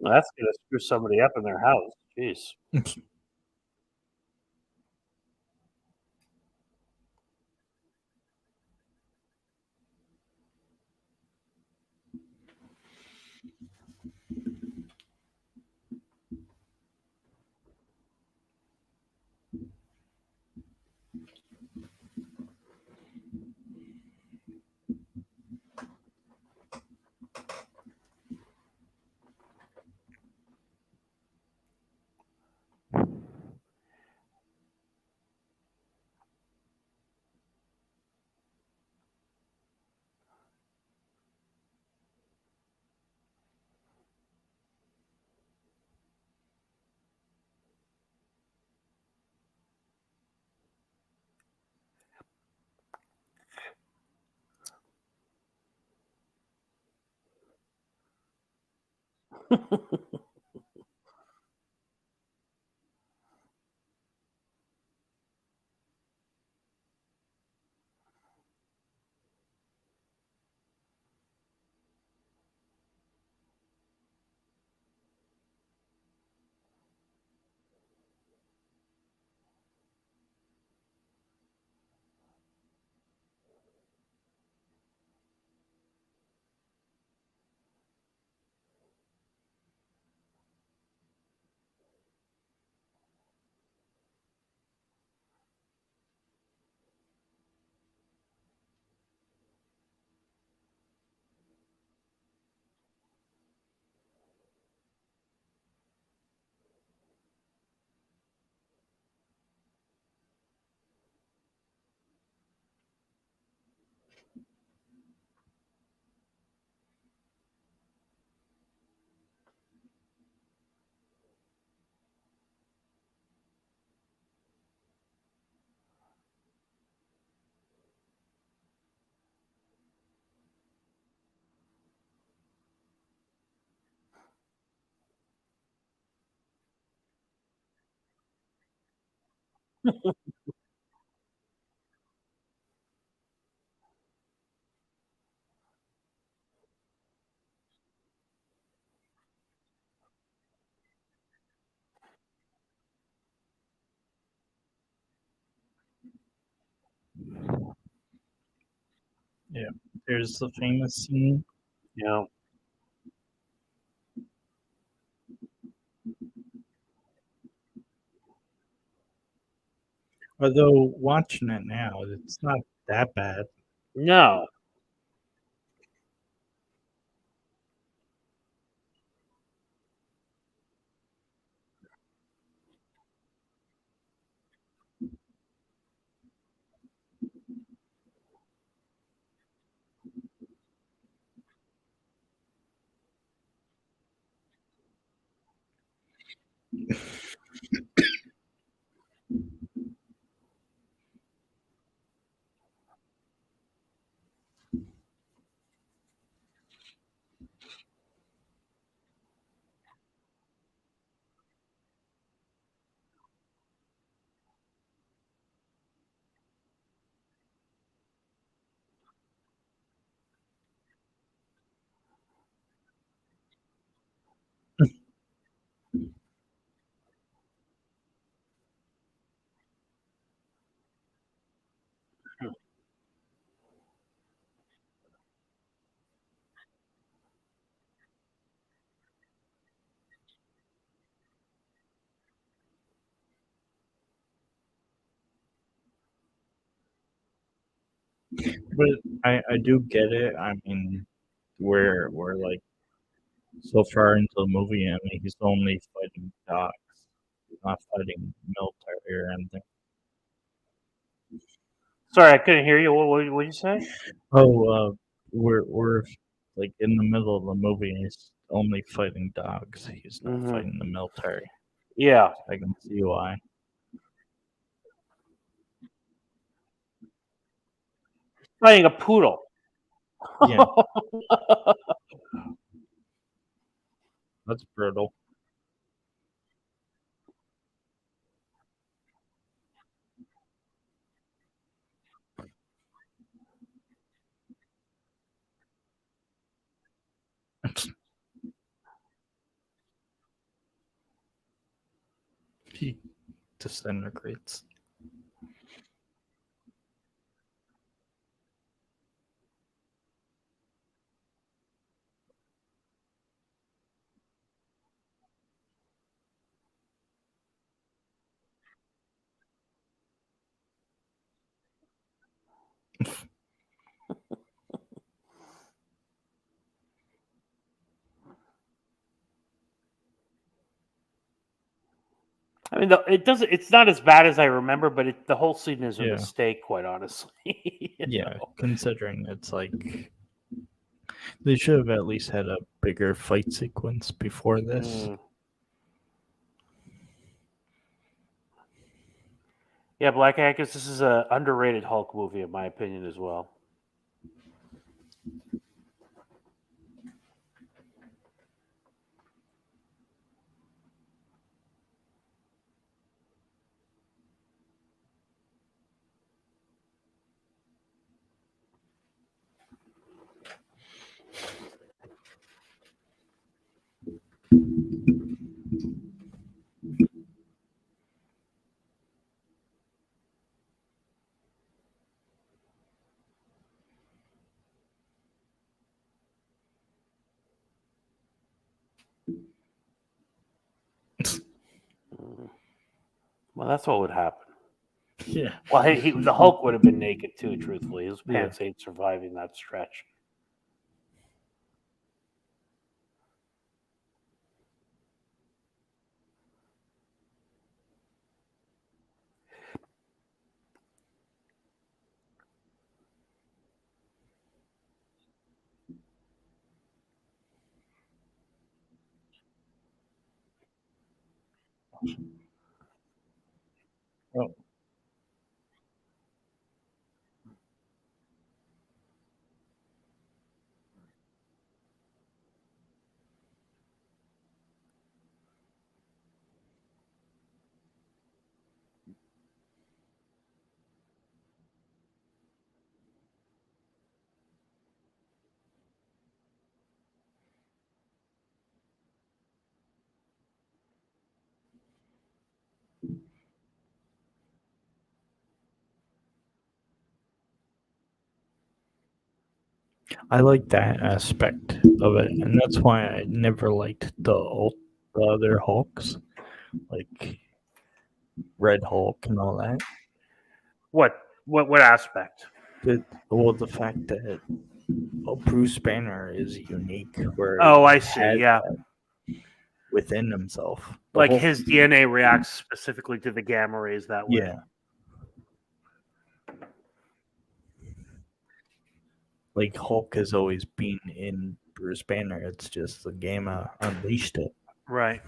Well, that's gonna screw somebody up in their house. Jeez. Yeah, there's the famous scene. You know. Although watching it now, it's not that bad. No. But I do get it. I mean, we're like so far into the movie, I mean, he's only fighting dogs. not fighting military or anything. Sorry, I couldn't hear you. What did you say? Oh, we're like in the middle of the movie, and he's only fighting dogs. He's not Mhm. fighting the military. Yeah. I can see why. Fighting a poodle. Yeah, that's brutal. He disintegrates. I mean, it doesn't. It's not as bad as I remember, but the whole scene is a Yeah. mistake, quite honestly. You Yeah, know? considering it's like they should have at least had a bigger fight sequence before this. Mm. Yeah, Black Angus. This is a underrated Hulk movie, in my opinion, as well. Mm. Well, that's what would happen. Yeah. Well, the Hulk would have been naked too. Truthfully, his Yeah. pants ain't surviving that stretch. Oh, I like that aspect of it, and that's why I never liked the other Hulks, like Red Hulk and all that. What aspect? The fact that Bruce Banner is unique, where Oh, he I see. has Yeah, that within himself. The like whole his DNA reacts specifically to the gamma rays that way. yeah, like Hulk has always been in Bruce Banner. It's just the Gamma unleashed it. Right.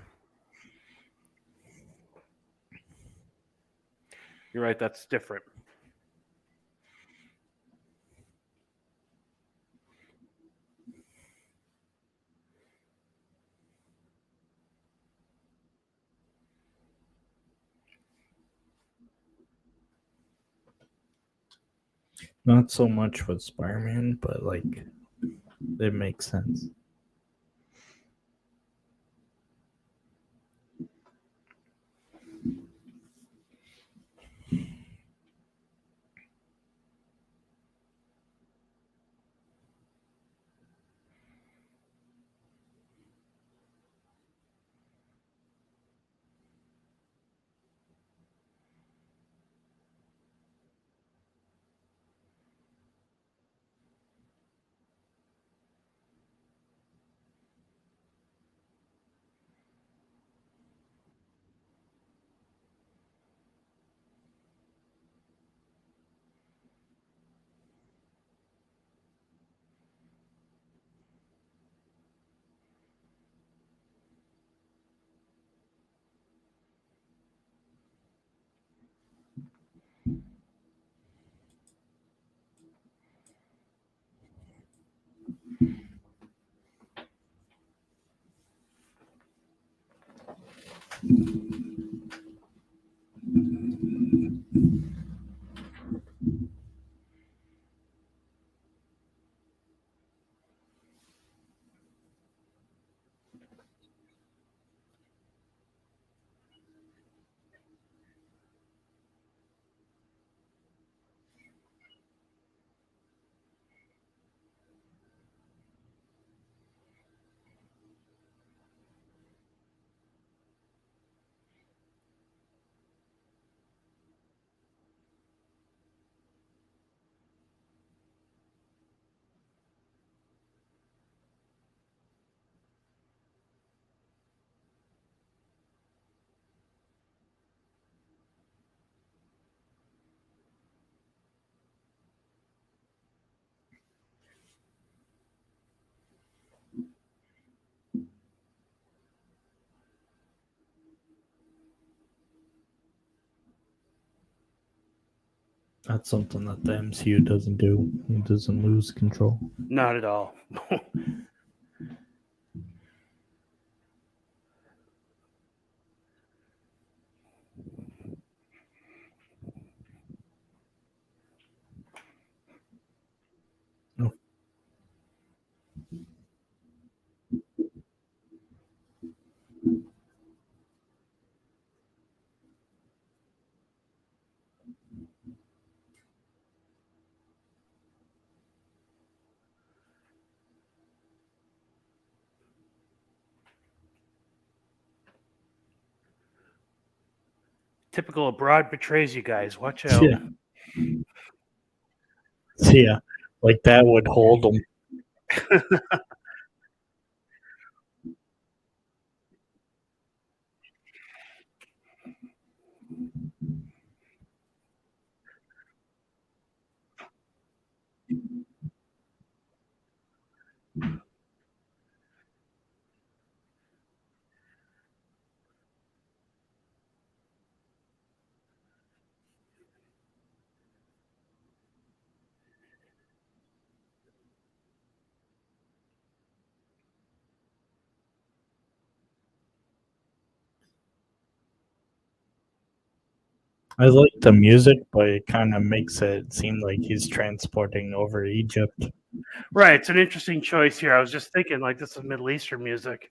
You're right. That's different. Not so much with Spider-Man, but like it makes sense. That's something that the MCU doesn't do. It doesn't lose control. Not at all. No. Typical abroad betrays you guys. Watch out. Yeah. Yeah. Like that would hold them. I like the music, but it kind of makes it seem like he's transporting over Egypt. Right. It's an interesting choice here. I was just thinking, like, this is Middle Eastern music.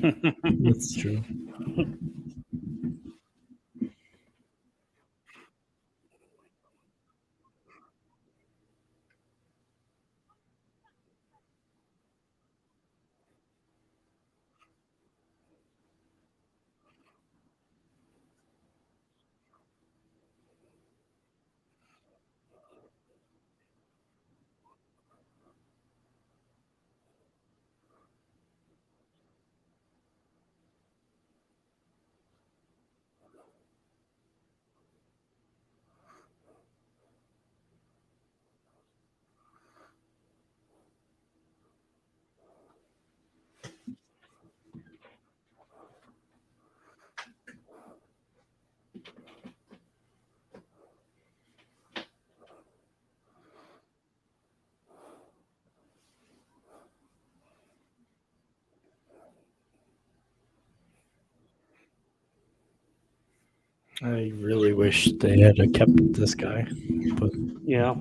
That's true. I really wish they had kept this guy, but Yeah.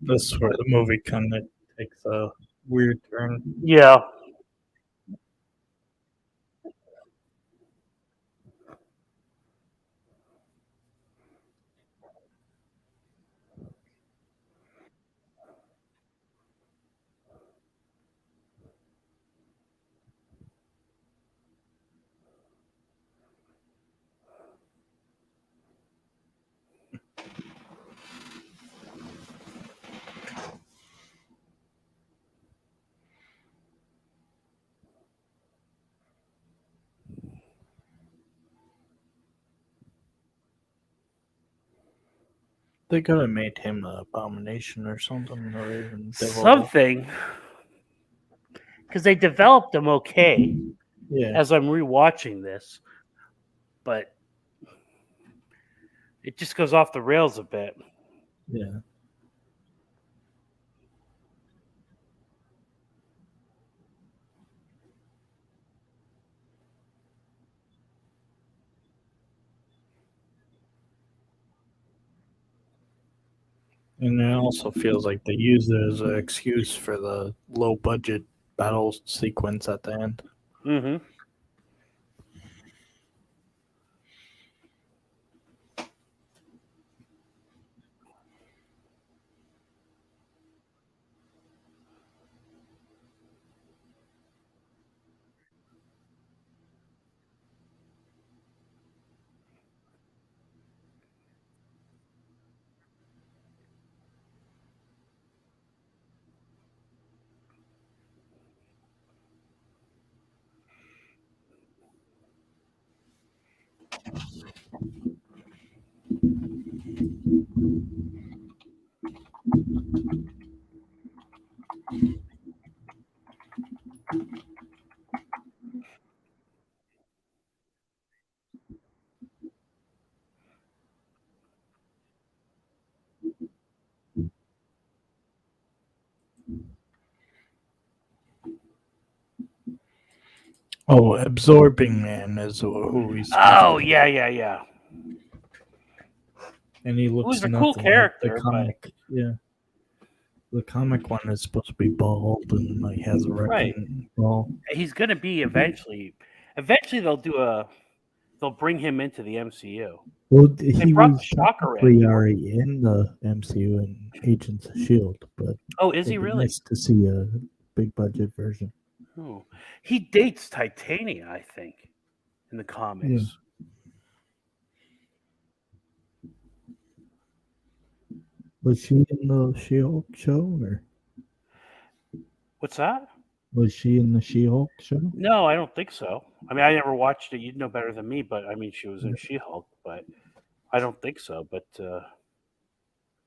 this is where the movie kind of takes a weird turn. Yeah. They could have made him an abomination or something, or even devil. Something. Because they developed him okay Yeah, as I'm rewatching this, but it just goes off the rails a bit. yeah. And it also feels like they use it as an excuse for the low budget battle sequence at the end. Mm-hmm. Oh, Absorbing Man is who he's. Oh, yeah. And he looks Who's a nothing cool character, like the comic. Yeah, the comic one is supposed to be bald and like has a wrecking ball. He's going to be eventually. Eventually, they'll do a they'll bring him into the MCU. Well, They he brought was the Shocker in. technically already in the MCU in Agents of S.H.I.E.L.D., but Oh, is he it'd be really? nice to see a big budget version. Oh. He dates Titania, I think, in the comics. Was she in the She-Hulk show, or What's that? was she in the She-Hulk show? No, I don't think so. I mean, I never watched it. You'd know better than me, but I mean, she was in She-Hulk, but I don't think so. But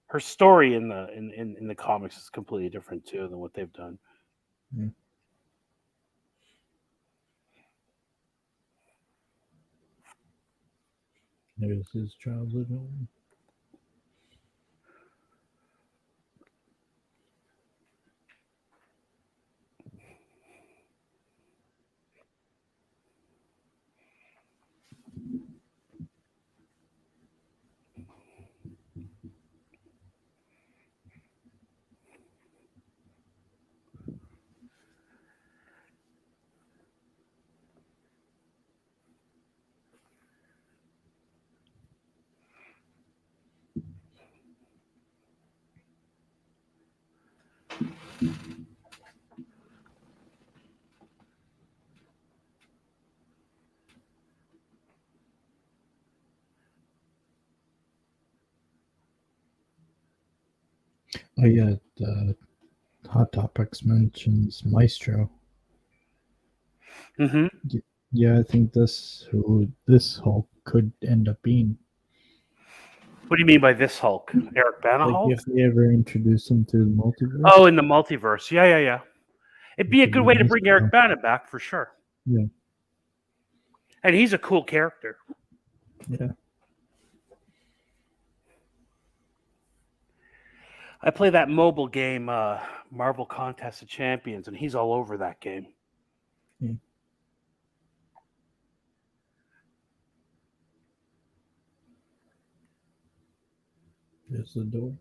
her story in the comics is completely different too than what they've done. Yeah. There's his childhood home. Oh yeah, Hot Topics mentions Maestro. Mm-hmm. Yeah, I think this Hulk could end up being. What do you mean by this Hulk? Eric Bana Like Hulk? if they ever introduce him to the multiverse. Oh, in the multiverse. Yeah. It'd be a good way to bring Eric Maestro. Bana back for sure. Yeah. And he's a cool character. Yeah. I play that mobile game, Marvel Contest of Champions, and he's all over that game. Yeah. There's the door.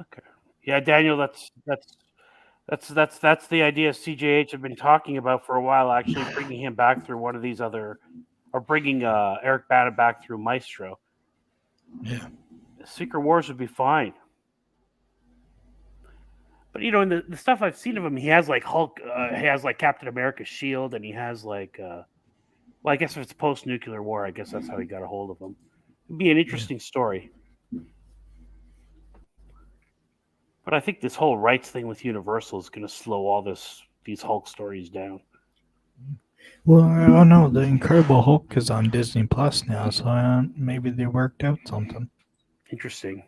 Okay. Yeah, Daniel, that's the idea CJH have been talking about for a while. Actually, bringing him back through one of these other, or bringing Eric Bana back through Maestro. Yeah. Secret Wars would be fine. But in the stuff I've seen of him, he has like Hulk, he has like Captain America's shield, and he has like, well, I guess if it's post-nuclear war, I guess that's how he got a hold of him. It'd be an interesting story. But I think this whole rights thing with Universal is going to slow all these Hulk stories down. Well, I don't know. The Incredible Hulk is on Disney Plus now, so maybe they worked out something. Interesting.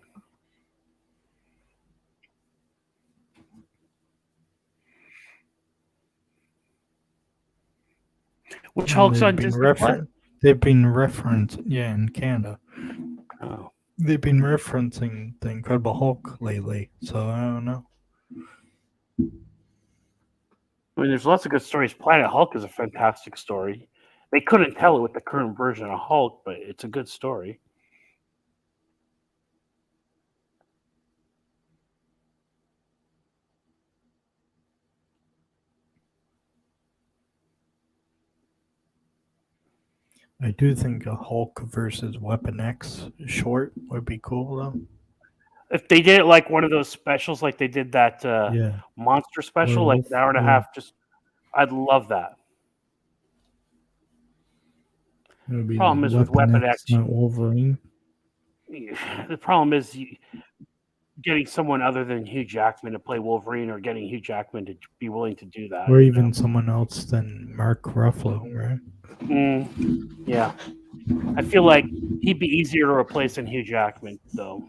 Which Hulk's on Disney Plus? They've been referenced, in Canada. Oh. They've been referencing the Incredible Hulk lately, so I don't know. I mean, there's lots of good stories. Planet Hulk is a fantastic story. They couldn't tell it with the current version of Hulk, but it's a good story. I do think a Hulk versus Weapon X short would be cool though. If they did it like one of those specials, like they did that Yeah. monster special, like an hour and a half, I'd love that. It would be Problem like is with Weapon X, not Wolverine. the problem is getting someone other than Hugh Jackman to play Wolverine, or getting Hugh Jackman to be willing to do that, or even someone else than Mark Ruffalo, right? Yeah, I feel like he'd be easier to replace than Hugh Jackman, though.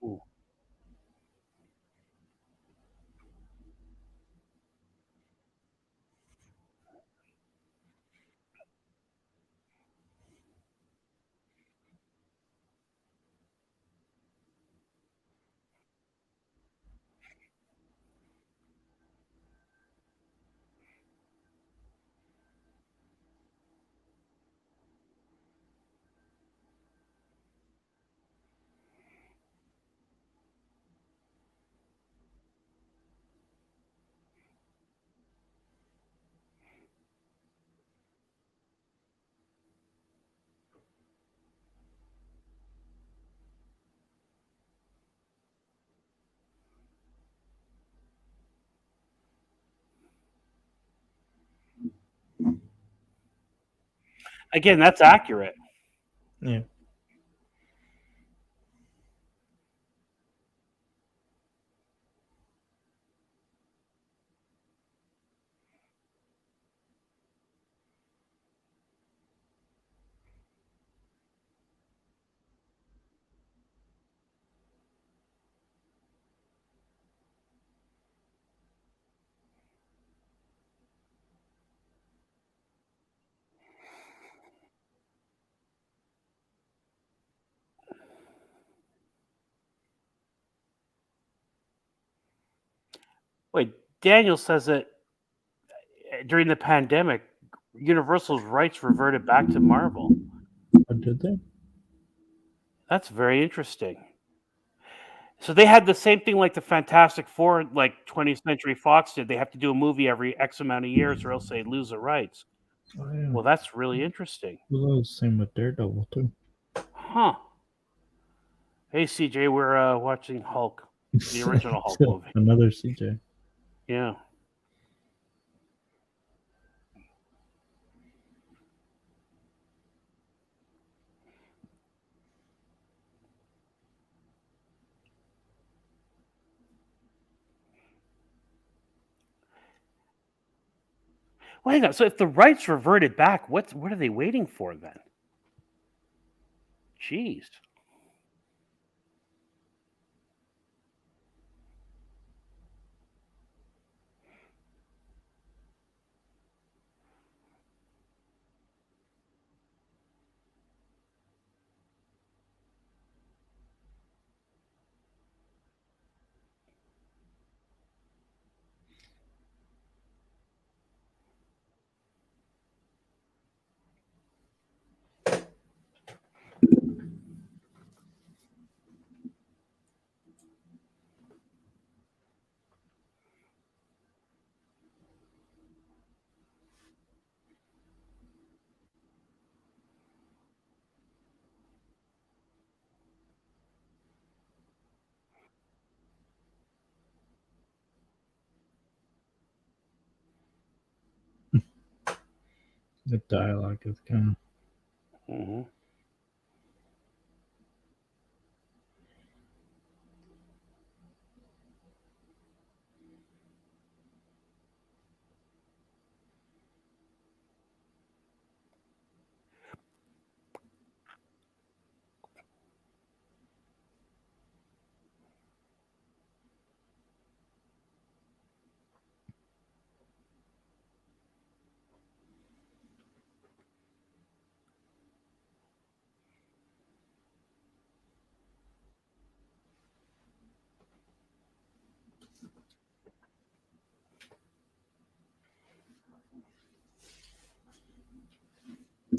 Ooh. Again, that's accurate. Yeah. Wait, Daniel says that during the pandemic, Universal's rights reverted back to Marvel. Oh, did they? That's very interesting. So they had the same thing like the Fantastic Four, like 20th Century Fox did. They have to do a movie every X amount of years, or else they lose the rights. Oh, yeah. Well, that's really interesting. It was the same with Daredevil too. Huh. Hey, CJ, we're watching Hulk, the original Hulk movie. Another CJ. Yeah. Well, hang on. So if the rights reverted back, what are they waiting for then? Jeez. The dialogue is kind of. Mm-hmm.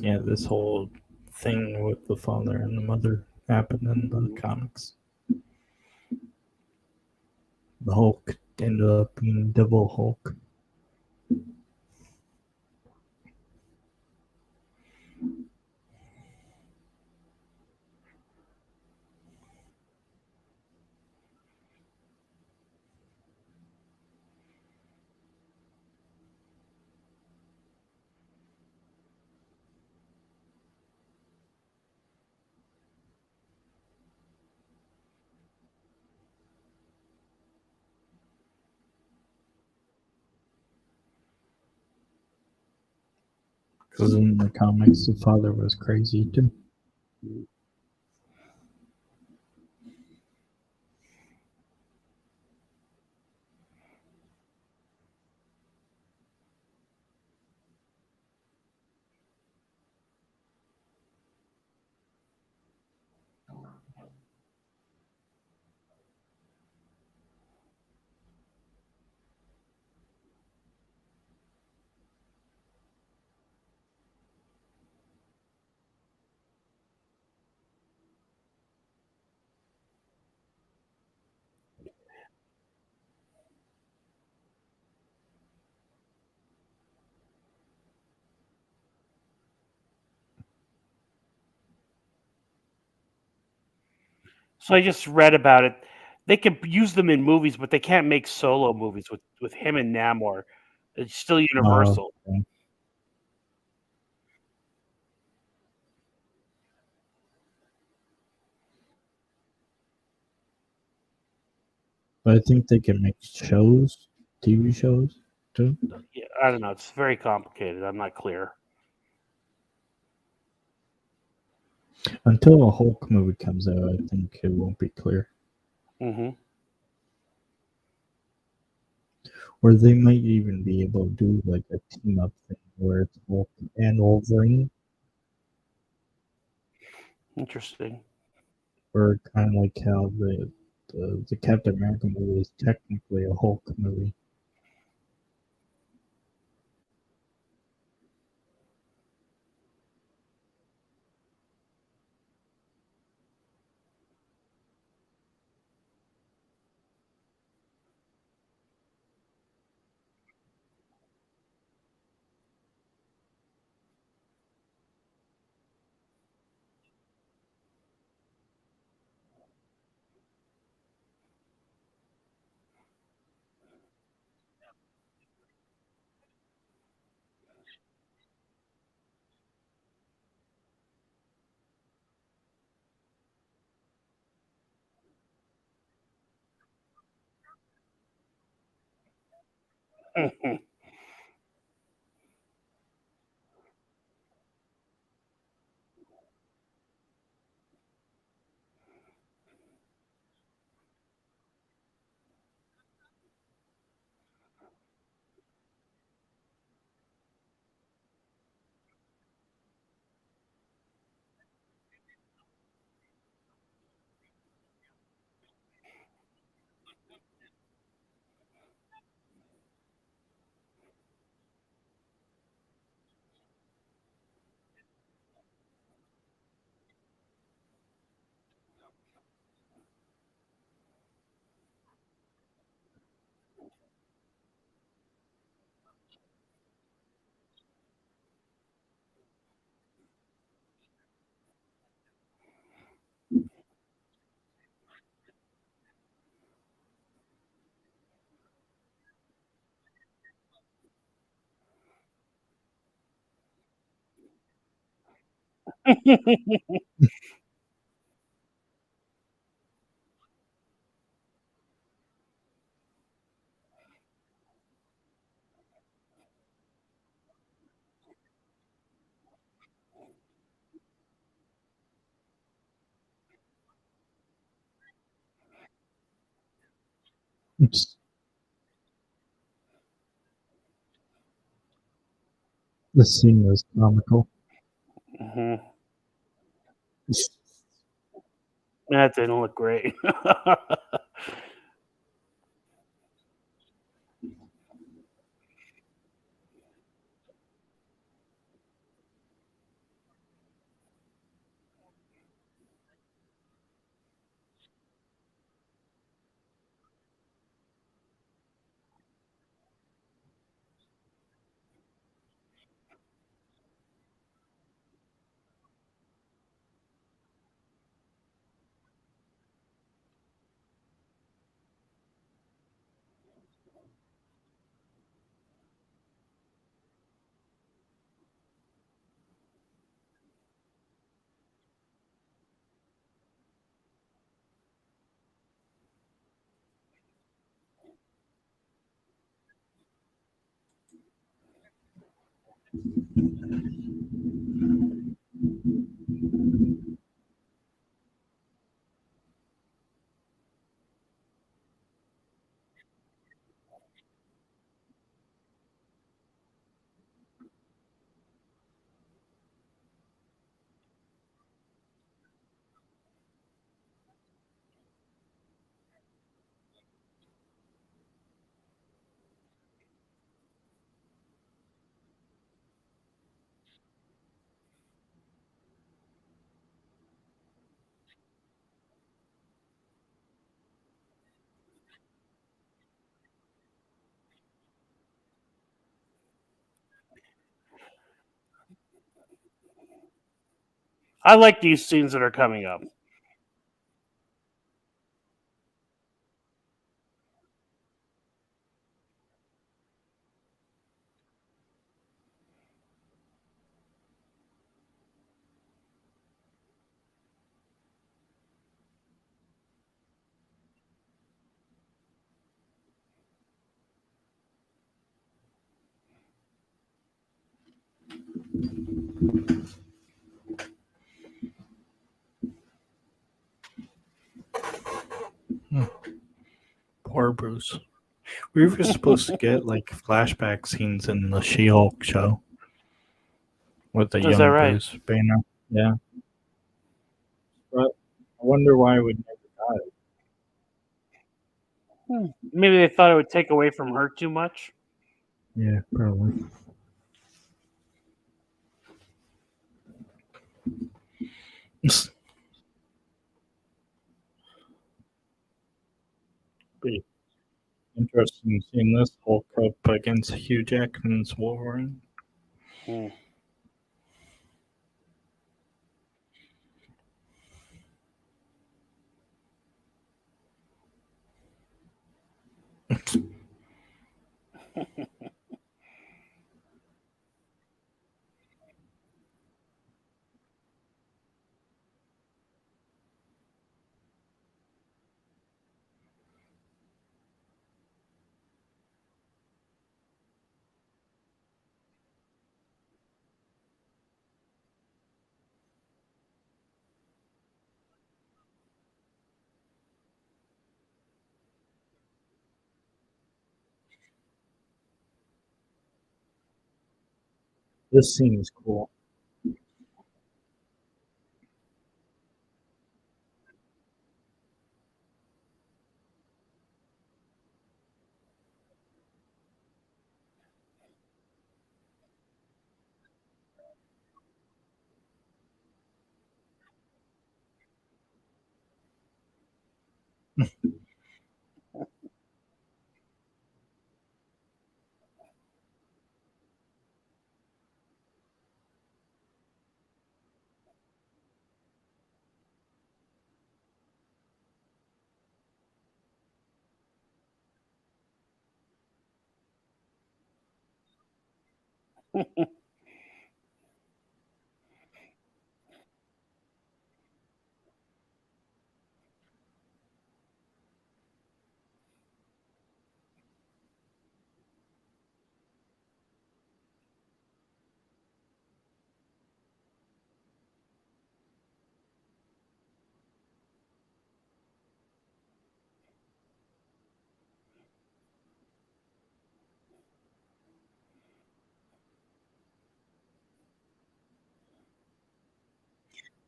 Yeah, this whole thing with the father and the mother happened in the comics. The Hulk ended up being Devil Hulk. Because in the comics, the father was crazy too. So I just read about it. They can use them in movies, but they can't make solo movies with him and Namor. It's still Universal. Okay. But I think they can make shows, TV shows too. Yeah, I don't know. It's very complicated. I'm not clear. Until a Hulk movie comes out, I think it won't be clear. Hmm. Or they might even be able to do like a team up thing where it's Hulk and Wolverine, Interesting. or kind of like how the Captain America movie is technically a Hulk movie. The scene was comical. Hmm. That didn't look great. I like these scenes that are coming up. Poor Bruce. We were supposed to get like flashback scenes in the She-Hulk show with the Is young that right? Bruce Banner. Yeah, but I wonder why we never got it. Maybe they thought it would take away from her too much. Yeah, probably. Be interesting seeing this Hulk up against Hugh Jackman's Wolverine. Hmm. This scene is cool.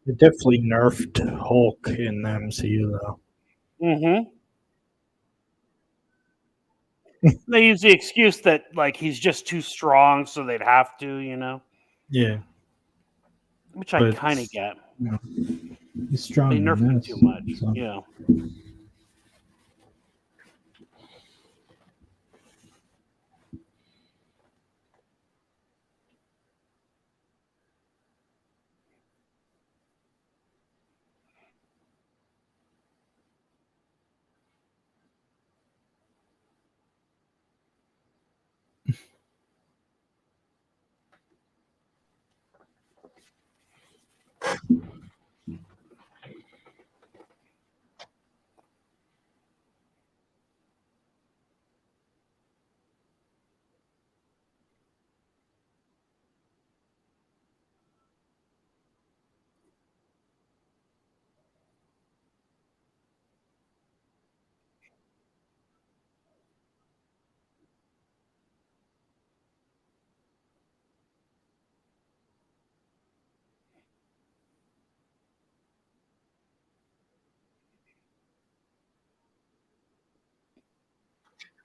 It definitely nerfed Hulk in the MCU though. Mm-hmm. They use the excuse that like he's just too strong, so they'd have to, Yeah, which I but kind of get. you know, he's They strong nerfed in him this. too much, So.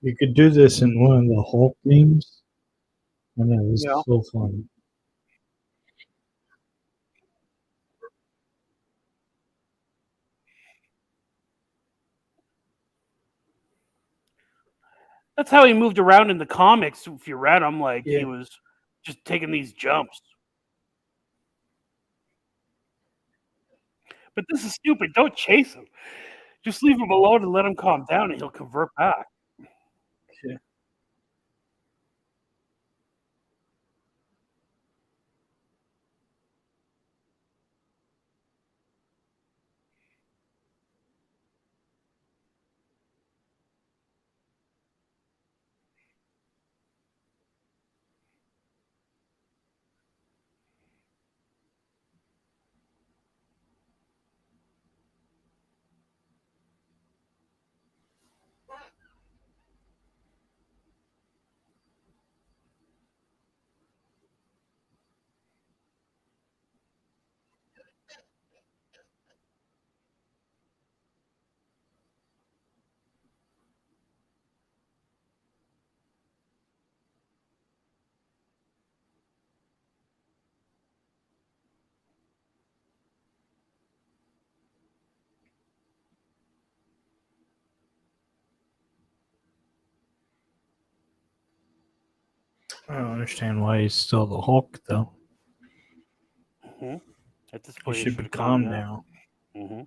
You could do this in one of the Hulk games, and it was Yeah. so fun. That's how he moved around in the comics. If you read them, like he Yeah. was just taking these jumps. But this is stupid. Don't chase him. Just leave him alone and let him calm down, and he'll convert back. Yeah. I don't understand why he's still the Hulk, though. Mm-hmm. At this He point, should be calm now. Mm-hmm.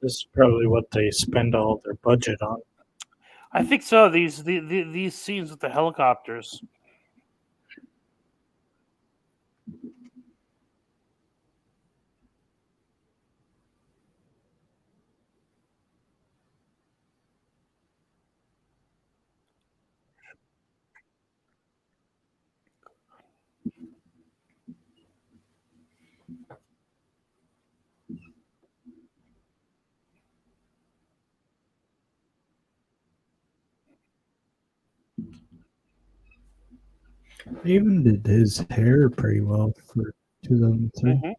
This is probably what they spend all their budget on. I think so. These scenes with the helicopters. They even did his hair pretty well for 2003. Mhm.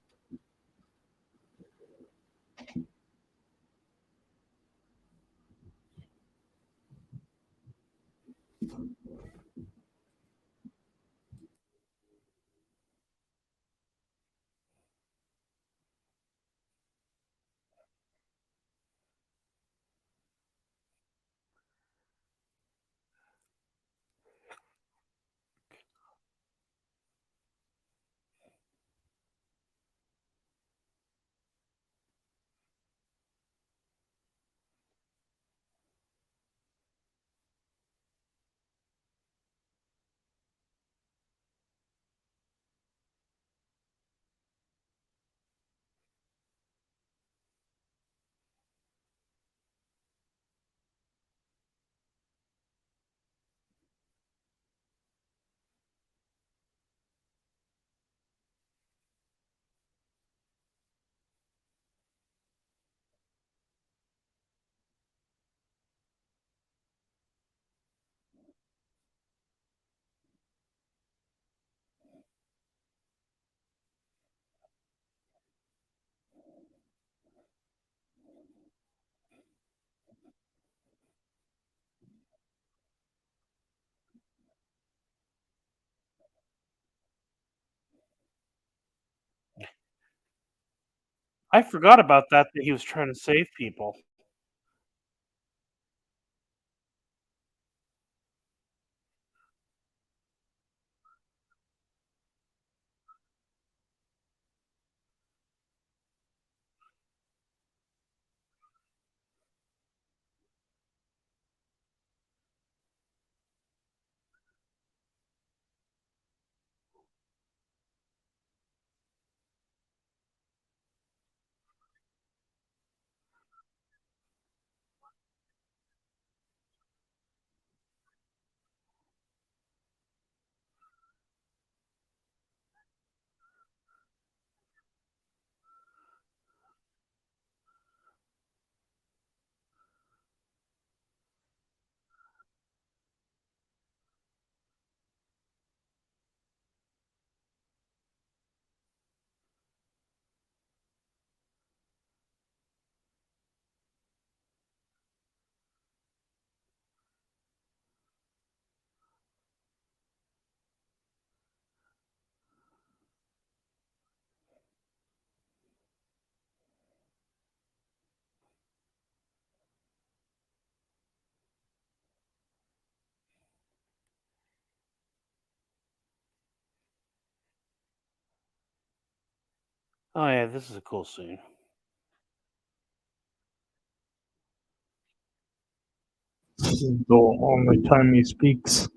I forgot about that he was trying to save people. Oh yeah, this is a cool scene. This is the only time he speaks.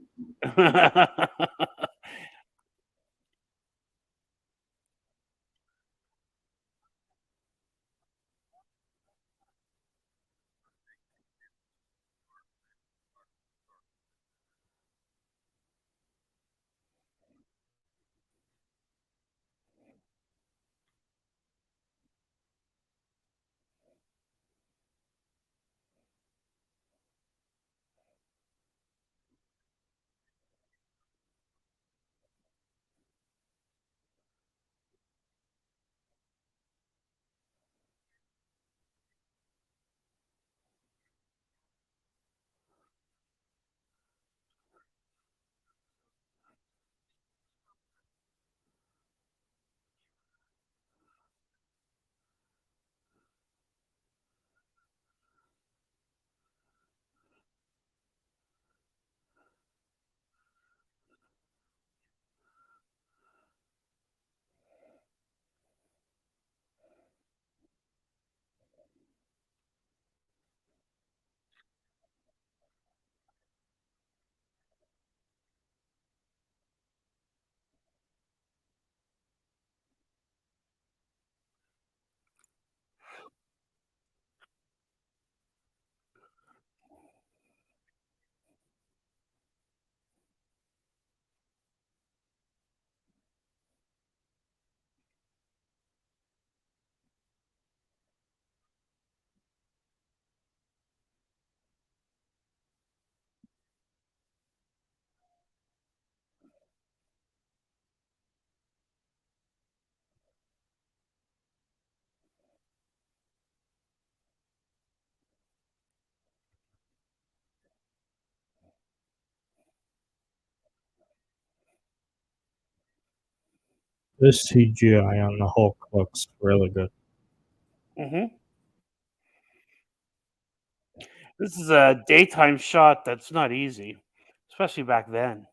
This CGI on the Hulk looks really good. Hmm. This is a daytime shot that's not easy, especially back then.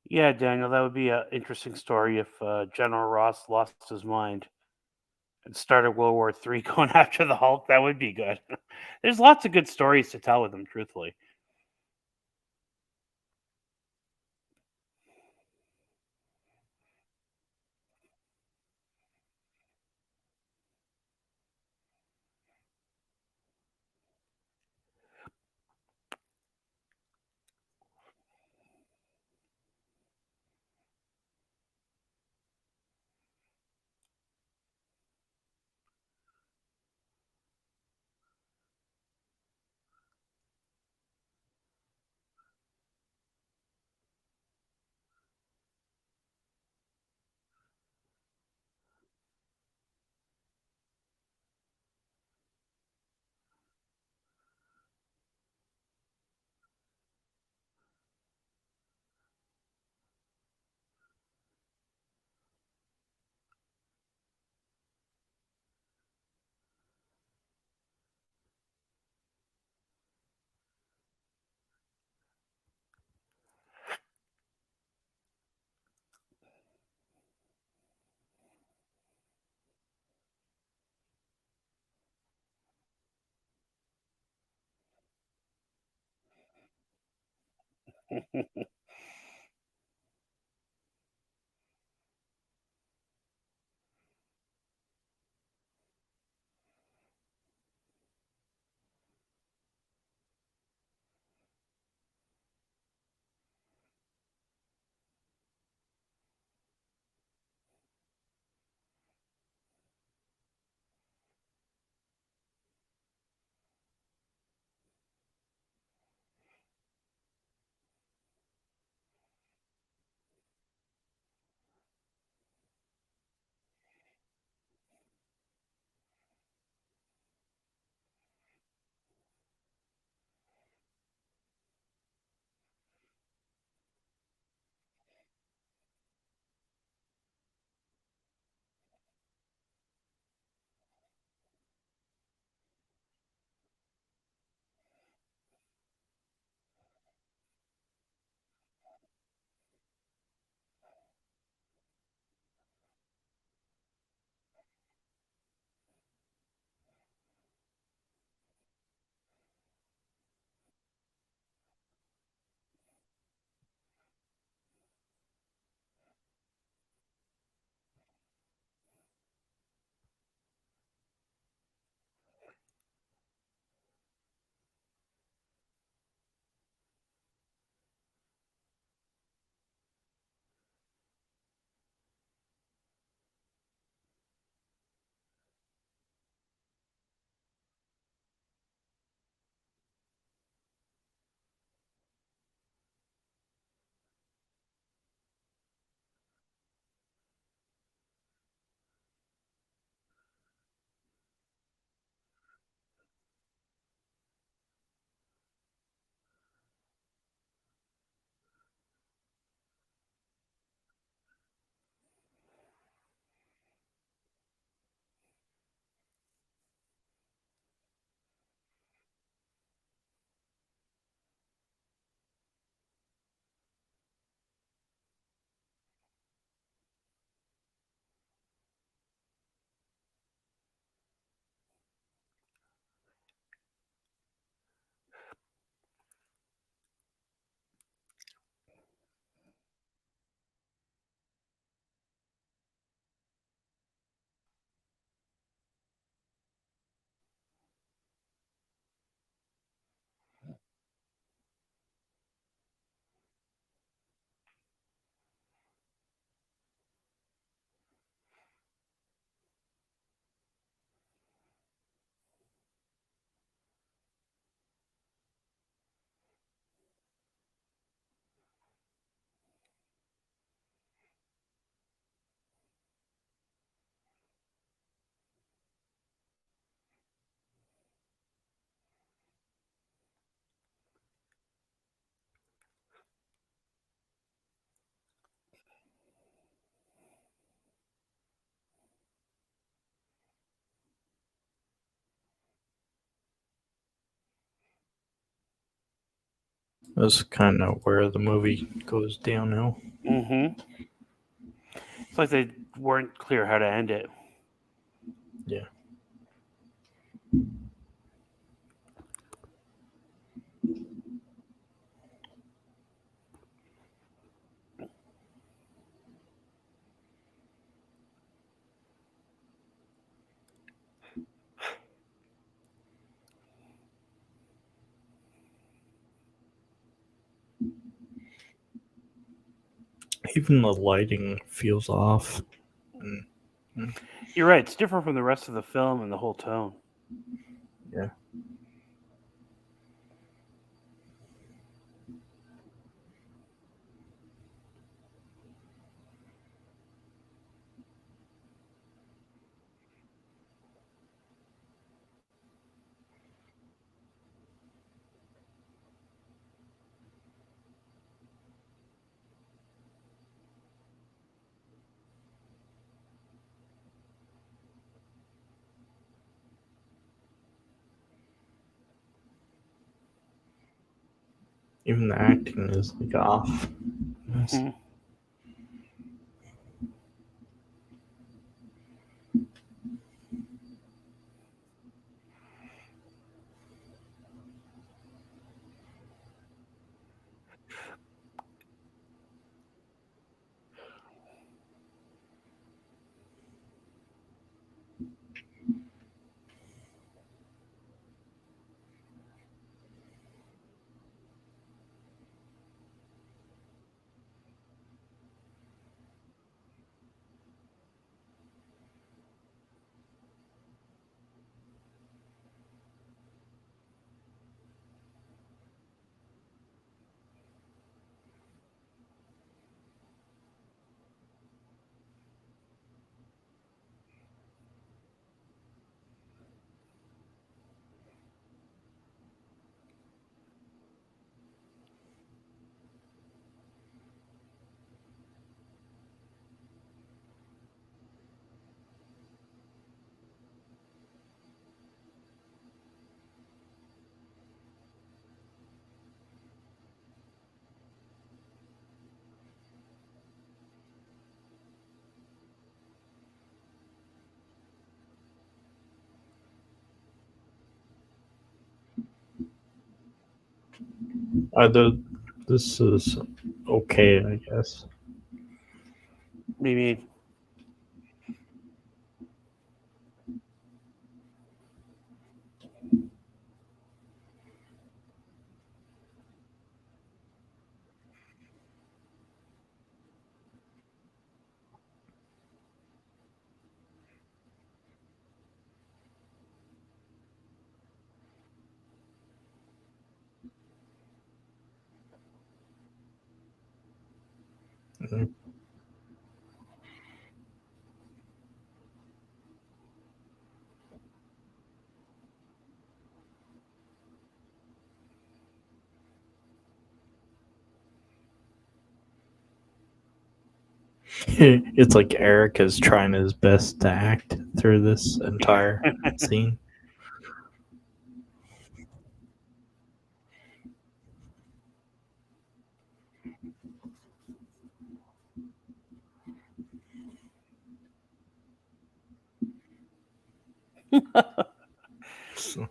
Yeah, Daniel, that would be an interesting story if General Ross lost his mind and started World War III going after the Hulk. That would be good. There's lots of good stories to tell with him, truthfully. That's kind of where the movie goes downhill. Mm-hmm. It's like they weren't clear how to end it. Yeah. Even the lighting feels off. You're right. It's different from the rest of the film and the whole tone. Yeah. Even the acting is like off. Yes. Mhm. Either this is okay, I guess. What do you mean? Mhm. It's like Eric is trying his best to act through this entire scene. So-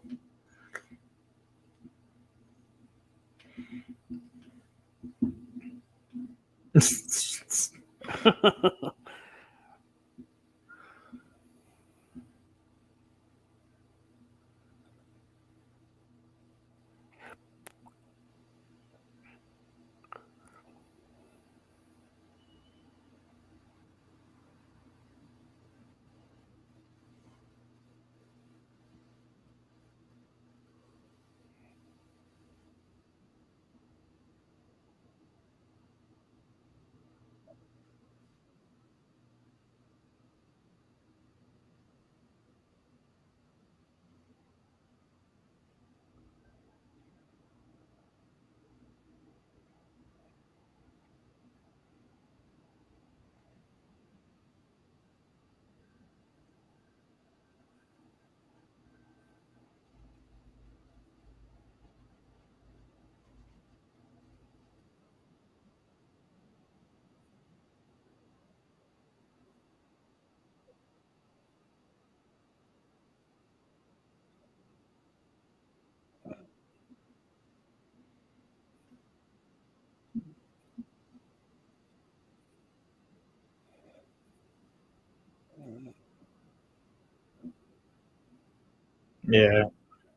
Yeah.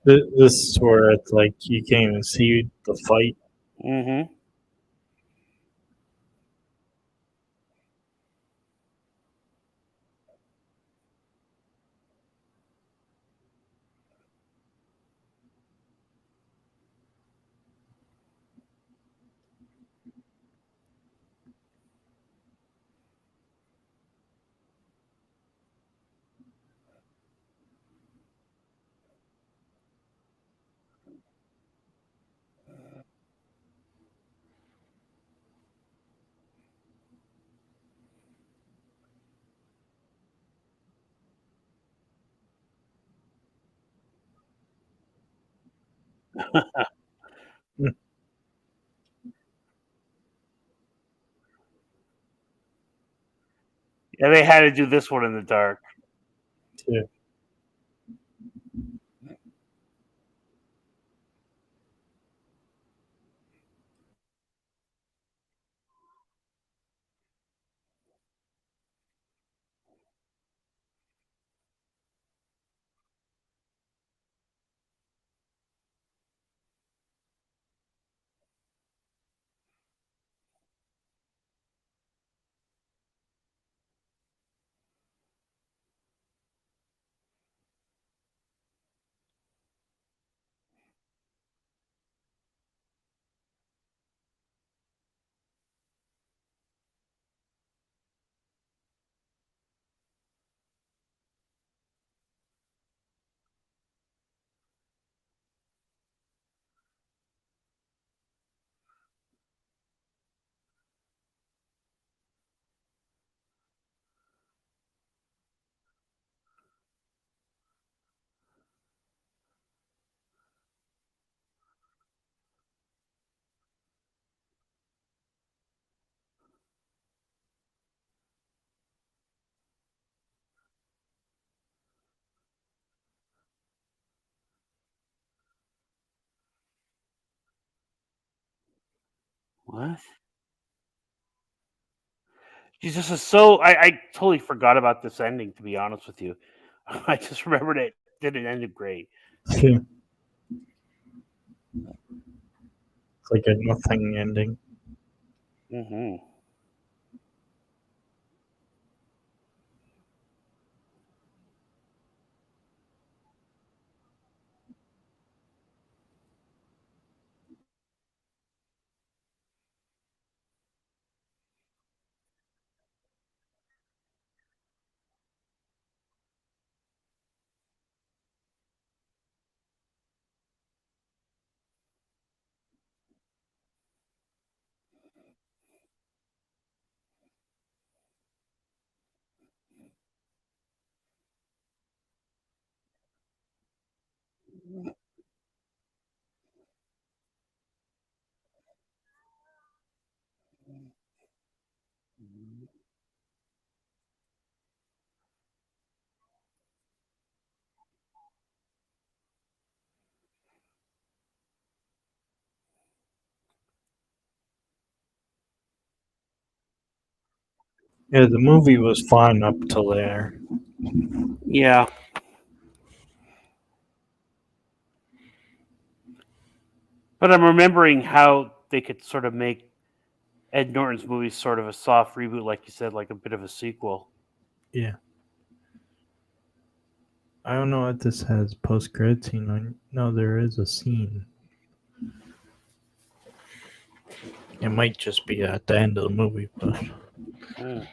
This is where it's like you can't even see the fight. Mm-hmm. Yeah, they had to do this one in the dark. Yeah. What? Jesus is so. I totally forgot about this ending. To be honest with you, I just remembered it didn't end great. Yeah. It's like a nothing ending. Mm-hmm. Yeah, the movie was fine up till there. Yeah. But I'm remembering how they could sort of make Ed Norton's movies sort of a soft reboot, like you said, like a bit of a sequel. Yeah. I don't know if this has post credit scene on. No, there is a scene. It might just be at the end of the movie, but Mm.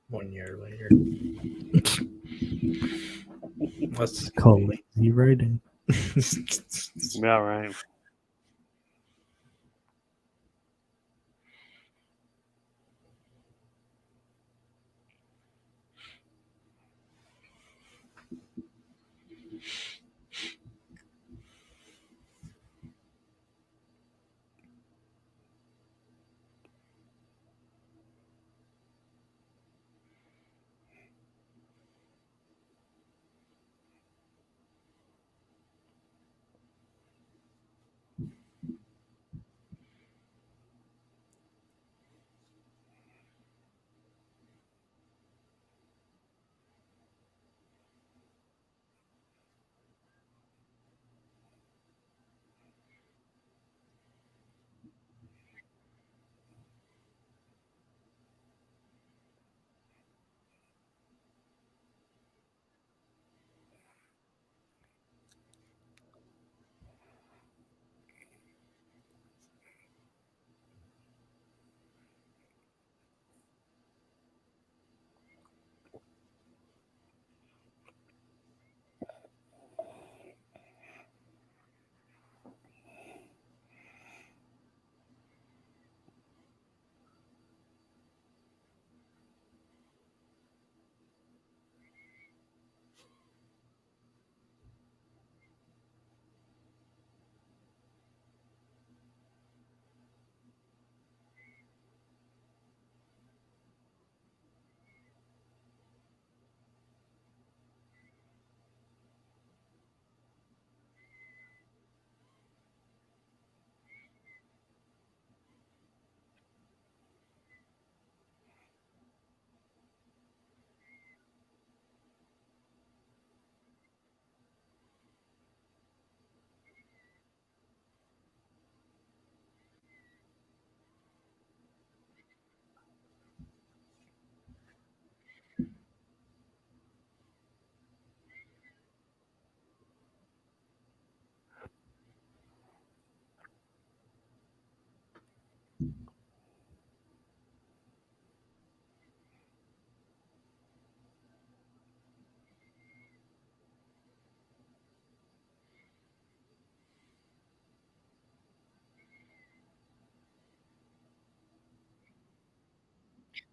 one year later. That's called lazy writing. Yeah, right.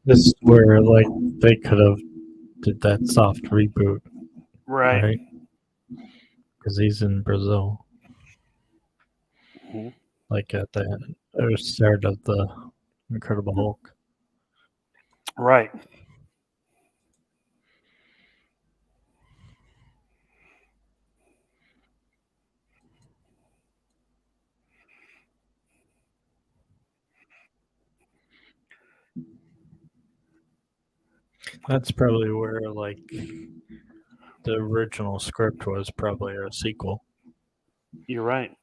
This is where like they could have did that soft reboot, Right. right? Because he's in Brazil, Mhm. like at the start of the Incredible Hulk. Right. That's probably where like the original script was probably a sequel. You're right.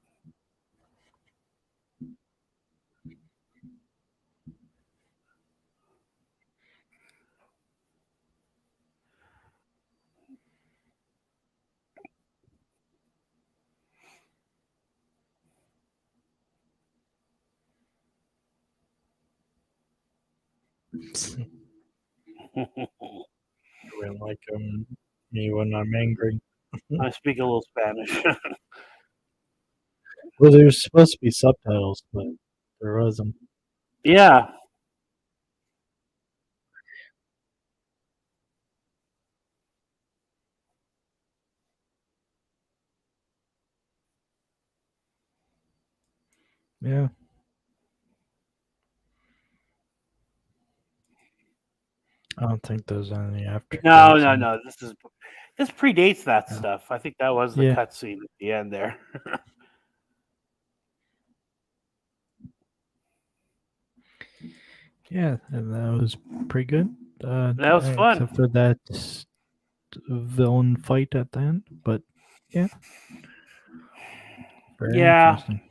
I really like me when I'm angry. I speak a little Spanish. Well, there's supposed to be subtitles, but there wasn't. Yeah. Yeah. I don't think there's any after. No, credits no, in- no. This predates that Yeah. stuff. I think that was the Yeah. cutscene at the end there. Yeah, and that was pretty good. That was fun. Except for that villain fight at the end, but yeah, very Yeah. interesting.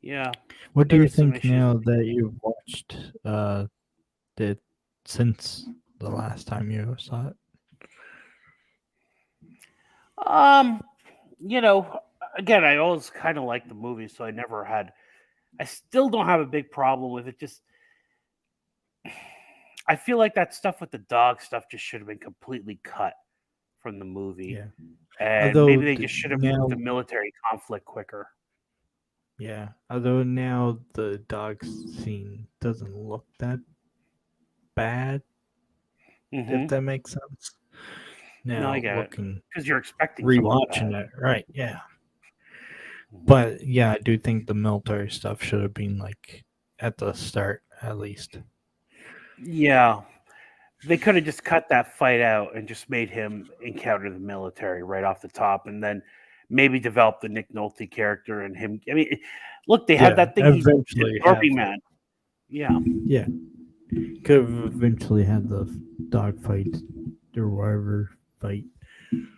Yeah. What do There you was some think issues. now that you've watched it since the last time you saw it? You know, again, I always kind of liked the movie, so I still don't have a big problem with it. Just, I feel like that stuff with the dog stuff just should have been completely cut from the movie. Yeah. And Although maybe they just should have now, moved the military conflict quicker. yeah. Although now the dog scene doesn't look that bad, if Mm-hmm. that makes sense. No, Now I get it. looking, Because you're expecting something rewatching bad. it, right? Yeah. Mhm. But yeah, I do think the military stuff should have been like at the start, at least. Yeah. They could have just cut that fight out and just made him encounter the military right off the top, and then maybe develop the Nick Nolte character and him. I mean, look, they had that thing. He's eventually have. Dorpy Man. Yeah. Yeah, could have eventually had the dog fight or whatever fight, and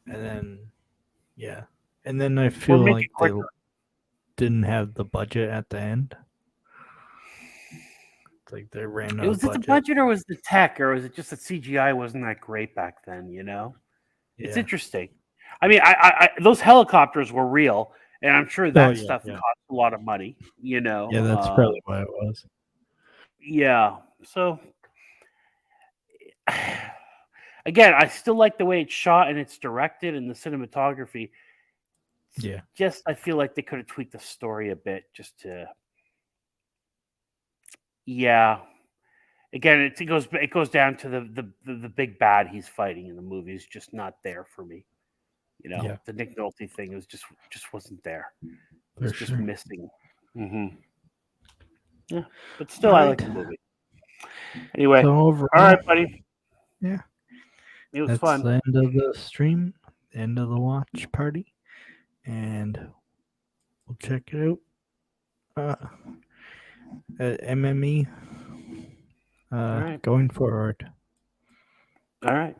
then yeah, and then I Or feel make like it they quicker. didn't have the budget at the end. It's like they ran out Was of it the budget. budget or was it the tech or was it just that CGI wasn't that great back then? You know, it's Yeah. interesting. I mean, I those helicopters were real, and I'm sure that yeah, stuff yeah. cost a lot of money. You know. Yeah, that's probably what it was. Yeah. So again, I still like the way it's shot and it's directed and the cinematography. Yeah. Just I feel like they could have tweaked the story a bit just to yeah. Again, it goes down to the big bad he's fighting in the movie is just not there for me. You know, Yeah. the Nick Nolte thing was just wasn't there. It For was just sure. missing. Mm-hmm. Yeah, but still, I like the movie. Anyway, So overall, all right, buddy. Yeah. It was That's fun. the end of the stream, end of the watch party, and we'll check it out at MME All right. going forward. All right.